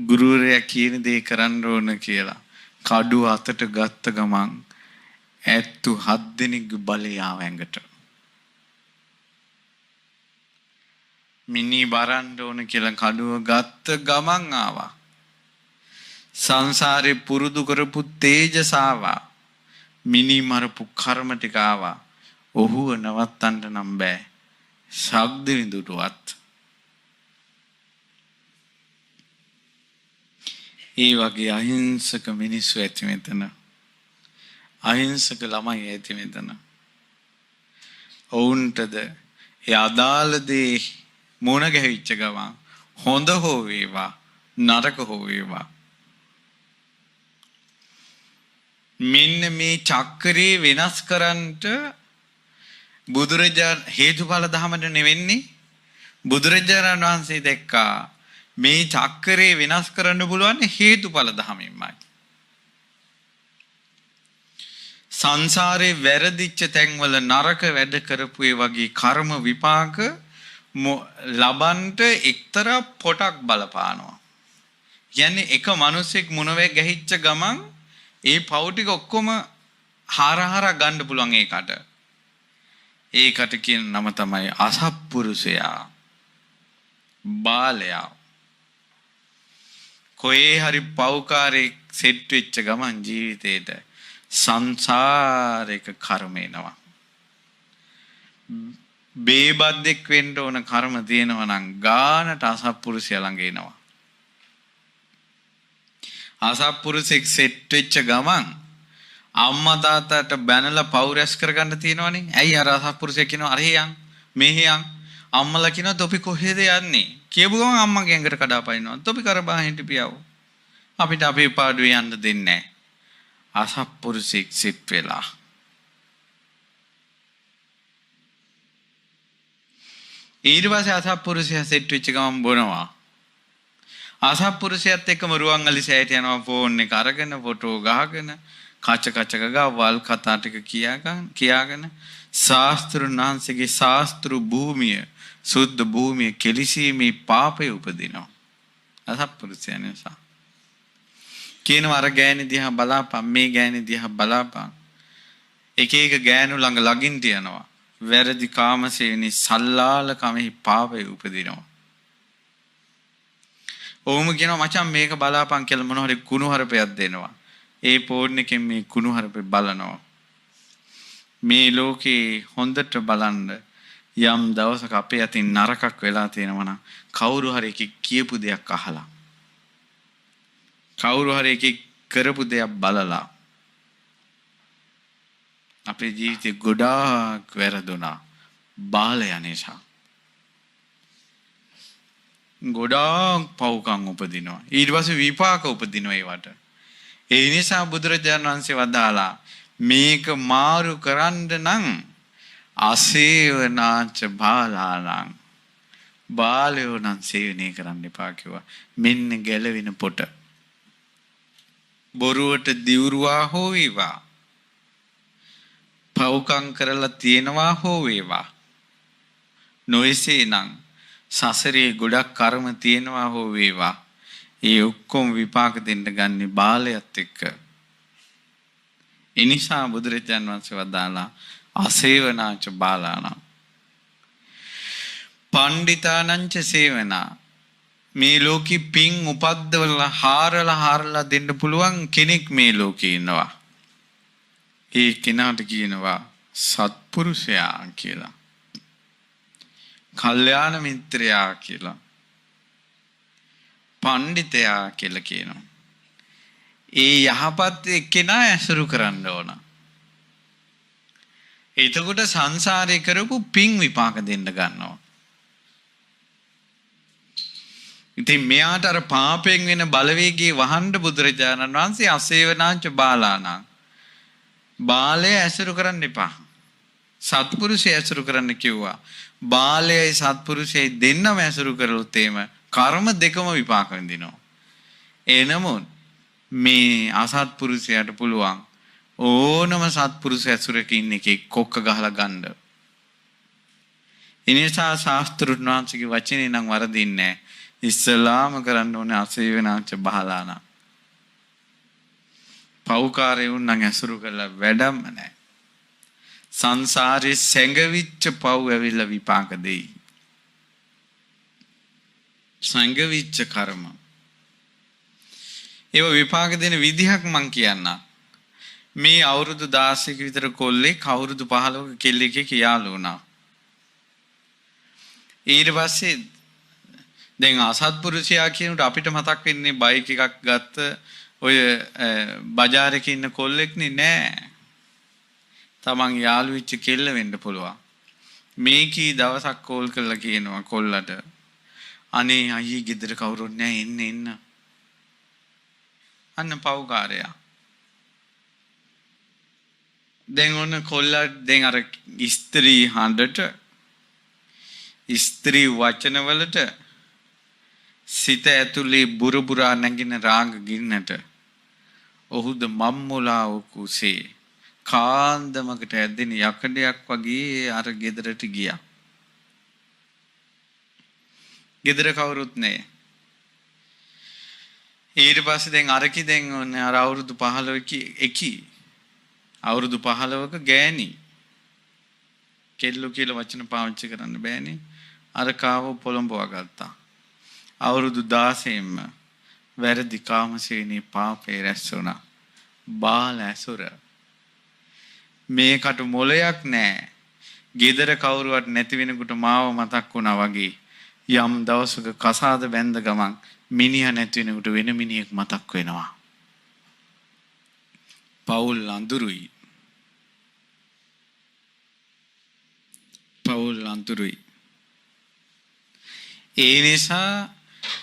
B: ගුරුවරයා කියන දේ කරන්න ඕන කියලා කඩුව අතට ගත්ත ගමන් ඇත්තු 7 දෙනෙක්ගේ බලය ආව ඇඟට. මිනි බරන්න ඕන කියලා කඩුව ගත්ත ගමන් ආවා. සංසාරේ පුරුදු කරපු තේජස ආවා. මිනි මරපු කර්ම ටික ආවා. ඔහුව නවත්තන්න නම් බෑ. ශබ්ද විඳුටුවත්. ඒ වගේ අහිංසක මිනිස්සු ඇති මෙතන. අහිංසක ළමයි ඇති මෙතන. ඔවුන්ටද ඒ අදාළ දේ මොන ගැහිච්ච ගමන් හොඳ හෝ වේවා නරක හෝ වේවා මෙන්න මේ චක්‍රේ වෙනස් කරන්නට බුදුරජාණන් හේතුඵල ධමයට නෙවෙන්නේ බුදුරජාණන් වහන්සේ දැක්කා මේ චක්‍රේ වෙනස් කරන්න පුළුවන් හේතුඵල ධමයෙන්මයි. සංසාරේ වැරදිච්ච තැන්වල නරක වැඩ කරපු ඒ වගේ කර්ම විපාක ලබන්ට එක්තරා පොටක් බලපානවා. කියන්නේ එක මිනිසෙක් මුණවේ ගැහිච්ච ගමන් ඒ පව් ටික ඔක්කොම හාරහාර ගන්න පුළුවන් ඒකට. ඒකට කියන නම තමයි අසත්පුරුෂයා. බාලයා. කොහේ හරි පව්කාරයෙක් සෙට් වෙච්ච ගමන් ජීවිතේට සංසාරික කර්ම එනවා. බේබද්දෙක් වෙන්න ඕන කර්ම තියෙනවා නම් ගානට අසත්පුරුෂයා ළඟ එනවා. අසත්පුරුෂෙක් සෙට් වෙච්ච ගමන් අම්මා තාත්තට බැනලා පව් රැස් කරගන්න තියෙනවනේ. ඇයි අර අසත්පුරුෂයා කියනවා අරේ යන් මෙහෙ යන්. අම්මලා කියනවා තොපි කොහෙද යන්නේ? කියපු ගමන් අම්මගේ ඇඟට කඩාපනිනවා. තොපි කරබා හිටපියව. අපිට අපේ පාඩුවේ යන්න දෙන්නේ නැහැ. අසත්පුරුෂෙක් සෙට් වෙලා. ඊට පස්සේ අසත්පුරුෂයා සෙට් වෙච්ච ගමන් බොනවා. අසත්පුරුෂයාත් එක්කම රුවන්වැලි සෑයට යනවා ෆෝන් එක අරගෙන ෆොටෝ ගහගෙන කච ගා වල් කතා ටික කියාගෙන ශාස්ත්‍රුන් වහන්සේගේ ශාස්ත්‍රු භූමිය සුද්ධ භූමිය කෙලිසීමේ පාපය උපදිනවා. අසත්පුරුෂයා නිසා. කියනවා අර ගෑණි දිහා බලාපන් මේ ගෑණි දිහා බලාපන්. එක එක ගෑනු ළඟ ළඟින් තියනවා. වැරදි කාමසේවනි සල්ලාල කමෙහි පාපය උපදිනවා. ඔහුම කියනවා මචං මේක බලාපන් කියලා මොන හරි කුණුහරුපයක් දෙනවා. ඒ ෆෝන් එකෙන් මේ කුණුහරුපේ බලනවා. මේ ලෝකේ හොඳට බලන්න යම් දවසක අපේ අතින් නරකක් වෙලා තියෙනවා නම් කවුරු හරි එකෙක් කියපු දෙයක් අහලා කවුරු හරි එකෙක් කරපු දෙයක් බලලා අපේ ජීවිතේ ගොඩාක් වැරදුනා බාලයා නිසා. ගොඩාක් පව්කම් උපදිනවා. ඊට පස්සේ විපාක උපදිනවා ඒවට. ඒ නිසා බුදුරජාණන් වහන්සේ වදාලා මේක මාරු කරන්න නම් අසේවනාච බාලාණං බාලයෝ නම් සේවනය කරන්න එපා කිව්වා. මෙන්න ගැලවෙන පොට. බොරුවට දිවුරුවා හෝ වේවා. පව්කම් කරලා තියෙනවා හෝ වේවා. නොයසේනම් සසරේ ගොඩක් කර්ම තියෙනවා හෝ වේවා. ඒ ඔක්කොම විපාක දෙන්න ගන්නේ බාලයත් එක්ක. ඒ නිසා බුදුරජාණන් වහන්සේ වදාලා අසේවනාච බාලාණං පණ්ඩිතානංච සේවනා. මේ ලෝකෙ පින් උපද්දවලා හාරලා දෙන්න පුළුවන් කෙනෙක් මේ ලෝකේ ඉන්නවා. ඒ කෙනාට කියනවා සත්පුරුෂයා කියලා. කල්යාණ මිත්‍රයා කියලා. පණ්ඩිතයා කියලා කියනවා. ඒ යහපත් කෙනා ඇසුරු කරන්න ඕන. එතකොට සංසාරේ කරපු පින් විපාක දෙන්න ගන්නවා. ඉතින් මෙයාට අර පාපයෙන් වෙන බලවේගී වහන්න බුදුරජාණන් වහන්සේ අසේවනාංච බාලාණං බාලය ඇසුරු කරන්න එපා. සත්පුරුෂය ඇසුරු කරන්න කිව්වා. බාලයයි සත්පුරුෂයයි දෙන්නම ඇසුරු කරලොත් එහෙම කර්ම දෙකම විපාක විඳිනවා. එනමුත් මේ අසත්පුරුෂයාට පුළුවන් ඕනම සත්පුරුෂ ඇසුරක ඉන්න එකේ කොක්ක ගහලා ගන්න. ඒ නිසා ශාස්ත්‍රුන් වහන්සේගේ වචනේ නම් වරදින්නේ නැහැ. ඉස්සලාම කරන්න ඕනේ අසේවනාංච බහලානා. පව්කාරයුන් නම් ඇසුරු කරලා වැඩම නැහැ. සංසාරේ සැඟවිච්ච පව් ඇවිල්ලා විපාක දෙයි. සංගවිච්ච කර්ම. ඒව විපාක දෙන විදිහක් මං කියන්නම්. මේ අවුරුදු 16ක විතර කොල්ලෙක් අවුරුදු 15ක කෙල්ලෙක්ගේ කියාලු වුණා. ඊට පස්සේ දැන් අසත්පුරුෂයා කියනට අපිට මතක් වෙන්නේ බයික් එකක් ගත්ත ඔය බજાරේ ඉන්න කොල්ලෙක්නේ නෑ. තමන් යාළු වෙච්ච කෙල්ල වෙන්න පුළුවන්. මේ කී දවසක් කෝල් කරලා කියනවා කොල්ලට අනේ අයියේ ගෙදර කවුරුත් නෑ එන්න. අන්න පව්කාරයා. දැන් ඔන්න කොල්ලා දැන් අර ස්ත්‍රී හඬට ස්ත්‍රී වචනවලට සිත ඇතුලේ බුරුබුරා නැගින රාග ගින්නට ඔහුද මම්මුලා කුසේ කාන්දමකට ඇදෙන යකඩයක් වගේ අර ගෙදරට ගියා. ගෙදර කවුරුත් නැහැ. ඊට පස්සේ දැන් අරකි දැන් ඔන්නේ අර අවුරුදු 15 අවුරුදු 15ක ගෑණි කෙල්ලු කියලා වචන පාවිච්චි කරන්න බෑනේ. අර කාව පොළඹවා ගත්තා. අවුරුදු 16ෙම වැරදි කාමසේනී පාපේ රැස් වුණා. බාල ඇසුර. මේකට මොලයක් නැහැ. ගෙදර කවුරුවත් නැති වෙනකොට මාව මතක් වුණා වගේ. යම් දවසක කසාද බැඳ ගමන් මිනිහා නැති වෙනකොට වෙන මිනිහෙක් මතක් වෙනවා. පවුල් අඳුරුයි. පවුල් අඳුරුයි. ඒ නිසා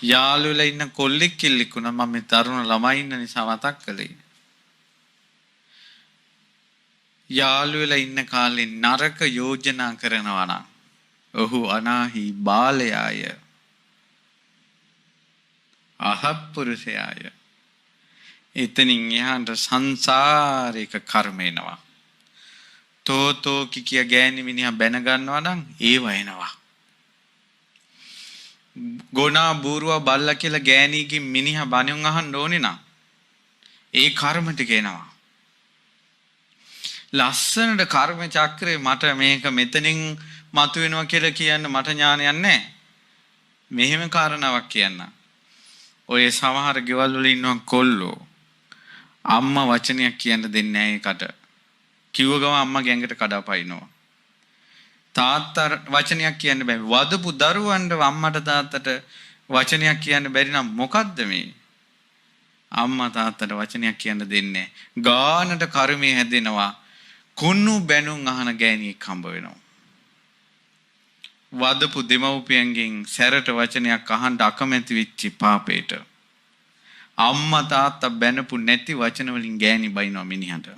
B: යාළුවලා ඉන්න කොල්ලෙක් කෙල්ලෙක් වුණා මම මේ තරුණ ළමයි ඉන්න නිසා මතක් කළේ. යාළුවලා ඉන්න කාලේ නරක යෝජනා කරනවා නම් ඔහු අනාහි බාලයාය. අහප්පුරුෂයාය. එතනින් එහාට සංසාරික කර්ම එනවා. තෝතෝ කිකිය ගෑණි මිනිහා බැන ගන්නවා නම් ඒව එනවා. ගොනා බූරුවා බල්ලා කියලා ගෑණිගේ මිනිහා බණුන් අහන්න ඕනේ නම් ඒ කර්ම ටික එනවා. ලස්සනට කර්ම චක්‍රේ මට මේක මෙතනින් මතුවෙනවා කියලා කියන්න මට ඥානයක් නැහැ. මෙහෙම කාරණාවක් කියන්න. ඔය සමහර ගෙවල් වල ඉන්නවා කොල්ලෝ. අම්මා වචනයක් කියන්න දෙන්නේ නැහැ ඒකට. කිව්ව ගම අම්මා ගැඟට කඩාපයින්නවා. තාත්තා වචනයක් කියන්න බෑ. වදපු දරුවන්ට අම්මට තාත්තට වචනයක් කියන්න බැරි නම් මොකද්ද මේ? අම්මා තාත්තට වචනයක් කියන්න දෙන්නේ නැහැ. ගානට කර්මයේ හැදෙනවා. කුණු බැනුම් අහන ගෑණියෙක් හම්බ වෙනවා. වදපු දෙමව්පියන්ගෙන් සැරට වචනයක් අහන්න අකමැති වෙච්ච පාපේට අම්මා තාත්තා බැනපු නැති වචන වලින් ගෑණි බයිනවා මිනිහට.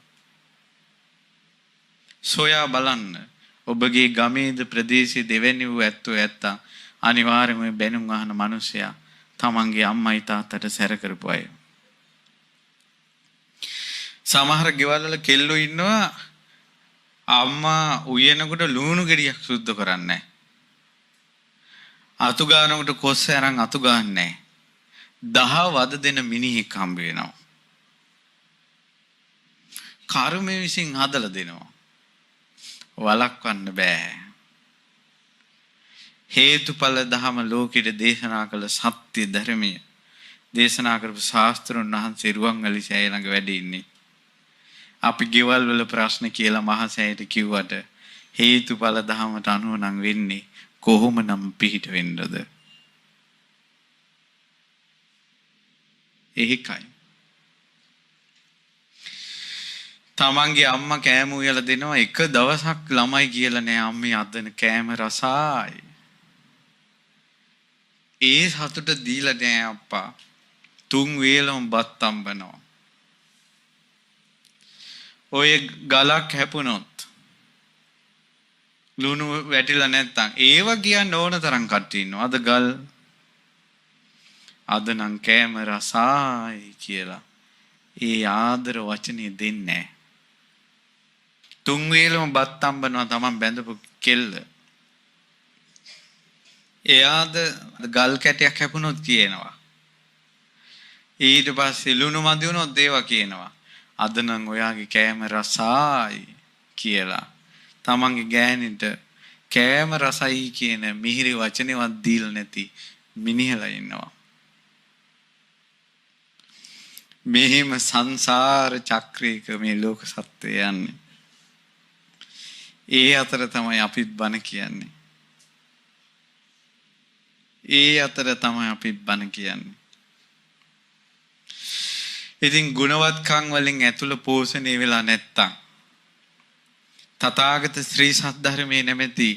B: සොයා බලන්න ඔබගේ ගමේද ප්‍රදේශයේ දෙවැනි වූ ඇත්තෝ ඇත්තා අනිවාර්යයෙන්ම බැනුම් අහන මිනිසයා තමන්ගේ අම්මයි තාත්තට සැර කරපු අය. සමහර ගෙවල් වල කෙල්ලෝ ඉන්නවා අම්මා උයනකොට ලුණු ගෙඩියක් සුද්ධ කරන්නේ නැහැ. අතු ගන්නකොට කොස්ස අරන් අතු ගන්නෑ. 10 වද දෙන මිනිහෙක් හම්බ වෙනවා. කර්මය විසින් හදලා දෙනවා. වළක්වන්න බෑ. හේතුඵල ධම ලෝකෙට දේශනා කළ සත්‍ය ධර්මය දේශනා කරපු ශාස්ත්‍රඥ වහන්සේ රුවන්වැලි සෑය ළඟ වැඩ ඉන්නේ. අපි ගෙවල් වල ප්‍රශ්න කියලා මහසෑයට කිව්වට හේතුඵල ධමයට අනුව නම් වෙන්නේ කොහොමනම් පිහිට වෙන්නද? ඒකයි. තමන්ගේ අම්මා කෑම උයලා දෙනවා එක දවසක් ළමයි කියලා නෑ අම්මේ අදන කෑම රසයි. ඒ සතුට දීලා නෑ අප්පා. 3 වේලම බත් අම්බනවා. ඔය ගලක් හැපුණොත් ලුණු වැටිලා නැත්තම් ඒව කියන්න ඕන තරම් කට්ටිය ඉන්නවා. අද ගල් අද නම් කෑම රසයි කියලා ඒ ආදර වචනේ දෙන්නේ නැහැ. තුන් වේලම බත් අම්බනවා තමන් බැඳපු කෙල්ල. එයාද ගල් කැටයක් හැපුණොත් කියනවා. ඊට පස්සේ ලුණු මදි වුණොත් ඒවා කියනවා. අද නම් ඔයාගේ කෑම රසයි කියලා. තමන්ගේ ගෑනිට කෑම රසයි කියන මිහිරි වචනේවත් දීලා නැති මිනිහලා ඉන්නවා. මෙහෙම සංසාර චක්‍රයක මේ ලෝක සත්‍යය යන්නේ. ඒ අතර තමයි අපිත් බණ කියන්නේ. ඒ අතර තමයි අපිත් බණ කියන්නේ. ඉතින් ගුණවත්කම් වලින් ඇතුළ පෝෂණය වෙලා නැත්තම් තථාගත ශ්‍රී සද්ධර්මයේ නැමැති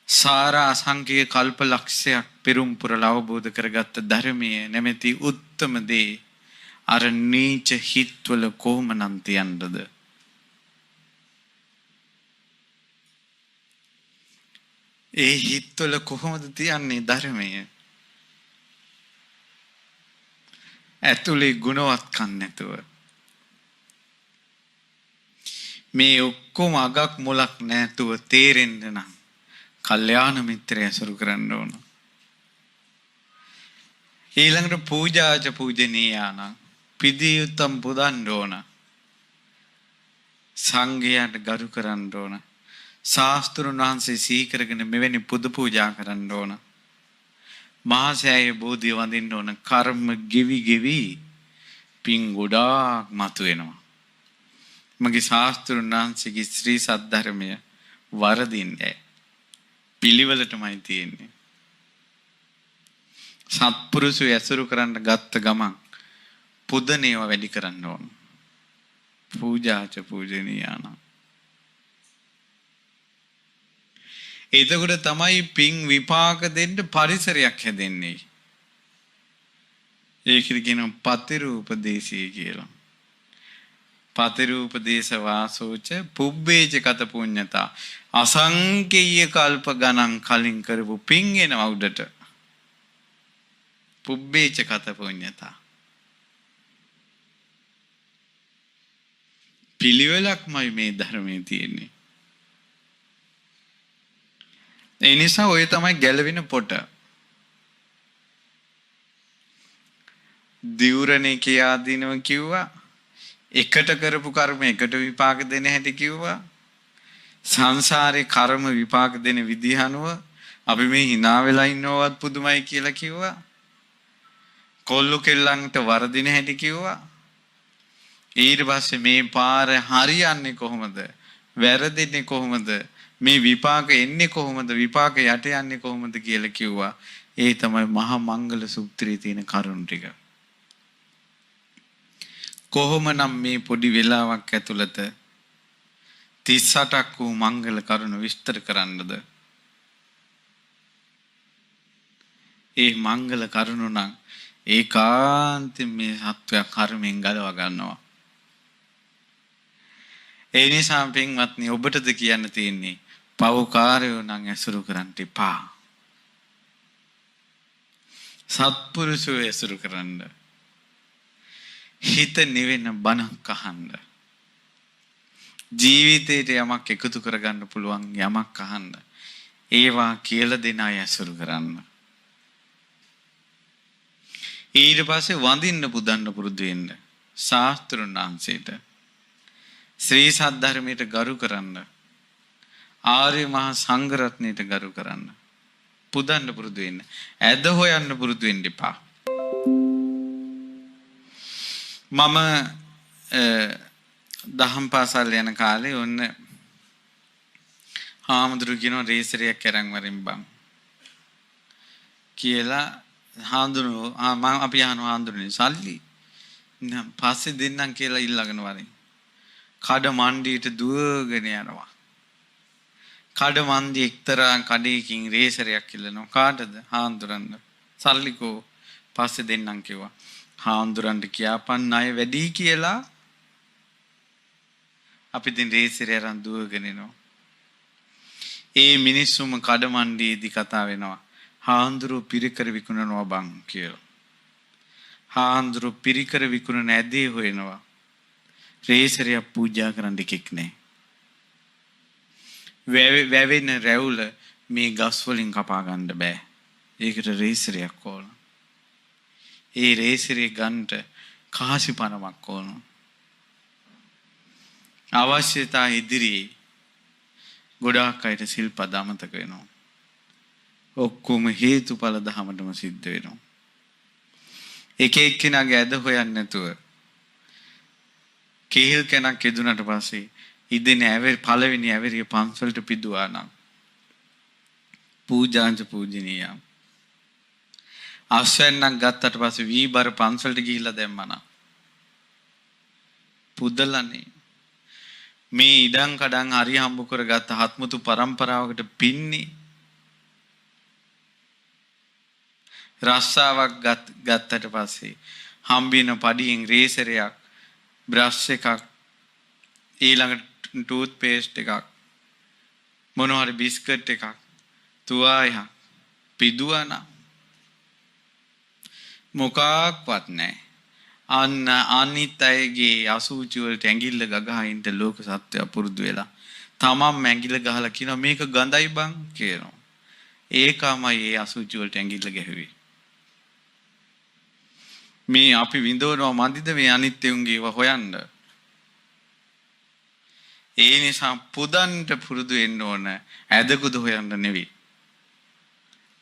B: සාර අසංඛ්‍ය කල්ප ලක්ෂයක් පෙරම් පුරලා අවබෝධ කරගත්ත ධර්මයේ නැමැති උත්තම දේ අර නීච හිත්වල කොහොමනම් තියන්නද? ඒ හිත්වල කොහොමද තියන්නේ ධර්මය? ඇතුලේ ගුණවත්කම් නැතුව මේ ඔක්කොම අගක් මුලක් නැතුව තේරෙන්න නම් කල්යාණ මිත්‍රය ඇසුරු කරන්න ඕන. ඊළඟට පූජාච පූජනීයාන පිදියුත්තම් පුදන්න ඕන. සංඝයාට ගරු කරන්න ඕන. ශාස්ත්‍රුන් වහන්සේ සිහි කරගෙන මෙවැනි පුද පූජා කරන්න ඕන. මහසෑය බෝධිය වඳින්න ඕන. කර්ම ගෙවි ගෙවි පින් ගොඩාක් මතුවෙනවා. මගේ ශාස්ත්‍රුන් වහන්සේගේ ශ්‍රී සද්ධර්මය වරදින්නේ පිළිවෙලටමයි තියෙන්නේ. සත්පුරුෂය ඇසුරු කරන්න ගත්ත ගමන් පුදනේව වැඩි කරන්න ඕන. පූජාච පූජනීයාන. එතකොට තමයි පින් විපාක දෙන්න පරිසරයක් හැදෙන්නේ. ඒකද කියනවා පතිරූපදේශී කියලා. පතිරූපදේශ වාසෝච පුබ්බේච කත පුඤ්ඤතා. අසංකේය කල්ප ගණන් කලින් කරපු පින් එනවා උඩට. පුබ්බේච කත පුඤ්ඤතා. පිළිවෙලක්මයි මේ ධර්මයේ තියෙන්නේ. ඒ නිසා ඔය තමයි ගැලවෙන පොට. දිවුරණේ කියා දිනව කිව්වා. එකට කරපු කර්ම එකට විපාක දෙන හැටි කිව්වා. සංසාරේ කර්ම විපාක දෙන විදිහ අනුව අපි මේ hina වෙලා ඉන්නවවත් පුදුමයි කියලා කිව්වා. කොල්ලු කෙල්ලන්ට වරදින හැටි කිව්වා. ඊට පස්සේ මේ පාර හරියන්නේ කොහොමද? වැරදින්නේ කොහොමද? මේ විපාක එන්නේ කොහොමද? විපාක යට යන්නේ කොහොමද කියලා කිව්වා. ඒ තමයි මහා මංගල සූත්‍රයේ තියෙන කරුණු ටික. කොහොමනම් මේ පොඩි වෙලාවක් ඇතුළත 38ක් වූ මංගල කරුණු විස්තර කරන්නද? ඒ මංගල කරුණු නම් ඒකාන්තයෙන් මේ සත්වයා කර්මෙන් ගලව ගන්නවා. ඒ නිසා පින්වත්නි ඔබටද කියන්න තියෙන්නේ පව්කාරයෝ නම් ඇසුරු කරන්න එපා. සත්පුරුෂයෝ ඇසුරු කරන්න. හිත නිවෙන බණක් අහන්න. ජීවිතේට යමක් එකතු කරගන්න පුළුවන් යමක් අහන්න. ඒවා කියලා දෙන අය ඇසුරු කරන්න. ඊට පස්සේ වඳින්න පුදන්න පුරුදු වෙන්න. ශාස්ත්‍රුන් වහන්සේට ශ්‍රී සද්ධර්මයට ගරු කරන්න. ආර්ය මහා සංඝ රත්නයට ගරු කරන්න. පුදන්න පුරුදු වෙන්න. ඇද හොයන්න පුරුදු වෙන්න එපා. මම දහම් පාසල් යන කාලේ ඔන්න හාමුදුරු කියනවා රේසරයක් අරන් වරින් බං කියලා හාමුදුරුවෝ මම අපි අහනවා හාමුදුරුවනේ සල්ලි පස්සේ දෙන්නම් කියලා ඊළඟන වරින් කඩ මණ්ඩියට දුවගෙන යනවා. කඩ මණ්ඩි එක්තරා කඩේකින් රේසරයක් ඉල්ලනවා. කාටද? හාමුදුරන්ට. සල්ලිකෝ පස්සේ දෙන්නම් කිව්වා. හාමුදුරන්ට කියාපන් ණය වැඩි කියලා අපි දැන් රේසරය අරන් දුවගෙන එනවා. ඒ මිනිස්සුම කඩ මණ්ඩියේදී කතා වෙනවා. හාමුදුරුවෝ පිරිකර විකුණනවා බං කියලා. හාමුදුරුවෝ පිරිකර විකුණන ඇදී හොයනවා. රේසරය පූජා කරන්න දෙකෙක් නැහැ. වැවෙන රැවුල මේ ගස් වලින් කපා ගන්න බෑ. ඒකට රේසරයක් ඕන. ඒ රේසරේ ගන්නට කාසි පණමක් ඕන. අවශ්‍යතා ඉදිරියේ ගොඩාක් අයට සිල්පද අමතක වෙනවා. ඔක්කොම හේතුඵල ධමයටම සිද්ධ වෙනවා. එක එක්කෙනාගේ ඇද හොයන්නේ නැතුව කේල් කෙනක් එදුනට පස්සේ ඉදින ඇවරි පළවෙනි ඇවරිය පන්සලට පිදුවා නම් පූජාංච පූජනීය. අස්වැන්නක් ගත්තට පස්සේ වීබර පන්සලට ගිහිල්ලා දැම්මා නම් පුදලනේ මේ ඉඩම් කඩම් හරි හම්බ කරගත්ත හත්මුතු පරම්පරාවකට පින්නේ රස්සාවක් ගත්තට පස්සේ හම්බින පඩියෙන් රේසරයක් බ්‍රෂ් එකක් ඊළඟට ටූත් පේස්ට් එකක් මොනවා හරි බිස්කට් එකක් තුවායක් පිදුවන මොකක්වත් නැහැ. අනිත් අයගේ අසුචි වලට ඇඟිල්ල ගගහා ඉන්න ලෝක සත්‍යය පුරුදු වෙලා තමන් ඇඟිල්ල ගහලා කියනවා මේක ගඳයි බං කියනවා. ඒකමයි ඒ අසුචි වලට ඇඟිල්ල ගැහුවේ. මේ අපි විඳවනවා මන්දිද මේ අනිත්‍යුන්ගේ ඒවා හොයන්න. ඒ නිසා පුදන්ට පුරුදු වෙන්න ඕන ඇදකුද හොයන්න නෙවෙයි.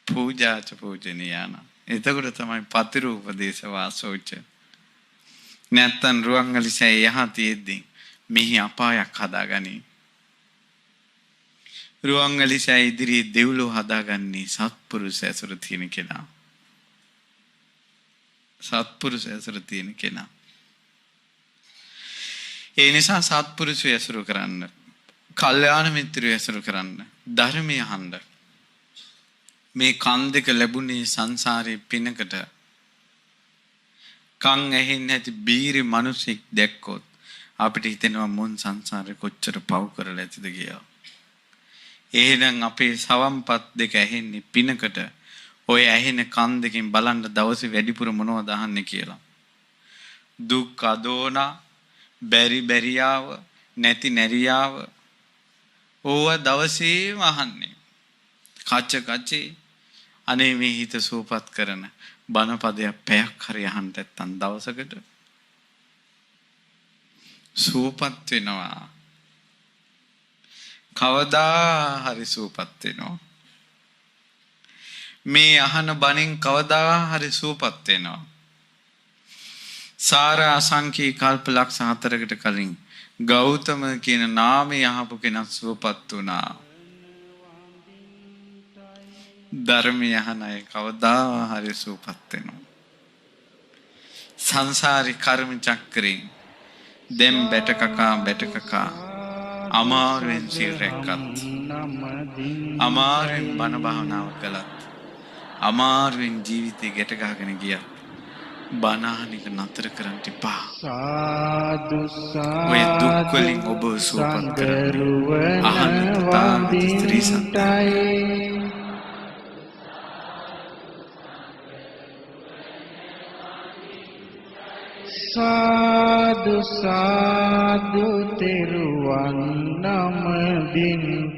B: පූජාච පූජනීයාන. එතකොට තමයි පතිරූපදේශ වාසෝච. නැත්තම් රුවන්වැලිසෑය යහ තියෙද්දි මෙහි අපායක් හදාගනි. රුවන්වැලිසෑය ඉදිරියේ දෙව්ලොව හදාගන්නේ සත්පුරුෂ ඇසුර තියෙන කෙනා. සත්පුරුෂ ඇසුර තියෙන කෙනා. ඒ නිසා සත්පුරුෂය ඇසුරු කරන්න, කල්යාණ මිත්‍රයෝ ඇසුරු කරන්න, ධර්මය අහන්න. මේ කන් දෙක ලැබුණේ සංසාරේ පිනකට. කන් ඇහෙන්නේ නැති බීරි මිනිසෙක් දැක්කොත් අපිට හිතෙනවා මුන් සංසාරේ කොච්චර පව් කරලා ඇතිද කියලා. එහෙනම් අපේ සවම්පත් දෙක ඇහෙන්නේ පිනකට. ඔය ඇහෙන කන් දෙකෙන් බලන්න දවසේ වැඩිපුර මොනවද අහන්නේ කියලා. දුක් අදෝනා, බැරි බැරියාව, නැති නැරියාව ඕවා දවසේම අහන්නේ. කච්ච කච්චේ අනේ මේ හිත සූපත් කරන බණපදයක් පැයක් හරි අහන්න නැත්තම් දවසකට සූපත් වෙනවා. කවදා හරි සූපත් වෙනවා. මේ අහන බණෙන් කවදා හරි සූපත් වෙනවා. සාර අසංඛී කල්ප ලක්ෂ 4කට කලින් ගෞතම කියන නාමය අහපු කෙනා සූපත් වුණා. ධර්මය අහන අය කවදා හරි සූපත් වෙනවා. සංසාරි කර්ම චක්‍රේ දැන් බැටකකා අමාරුවෙන් සිල් රැක්කත් අමාරුවෙන් බණ භාවනාව කළත් අමාරුවෙන් ජීවිතේ ගැට ගහගෙන ගියා. බණහනික නතර කරන්න එපා.
A: සාදු
B: ඔය දුක් වලින් ඔබ සූපත් කරන්න අහන්න තථාගත ස්ත්‍රී සත්‍යයි.
A: සාදු සාදු තෙරුවන් නමදින්ටයි.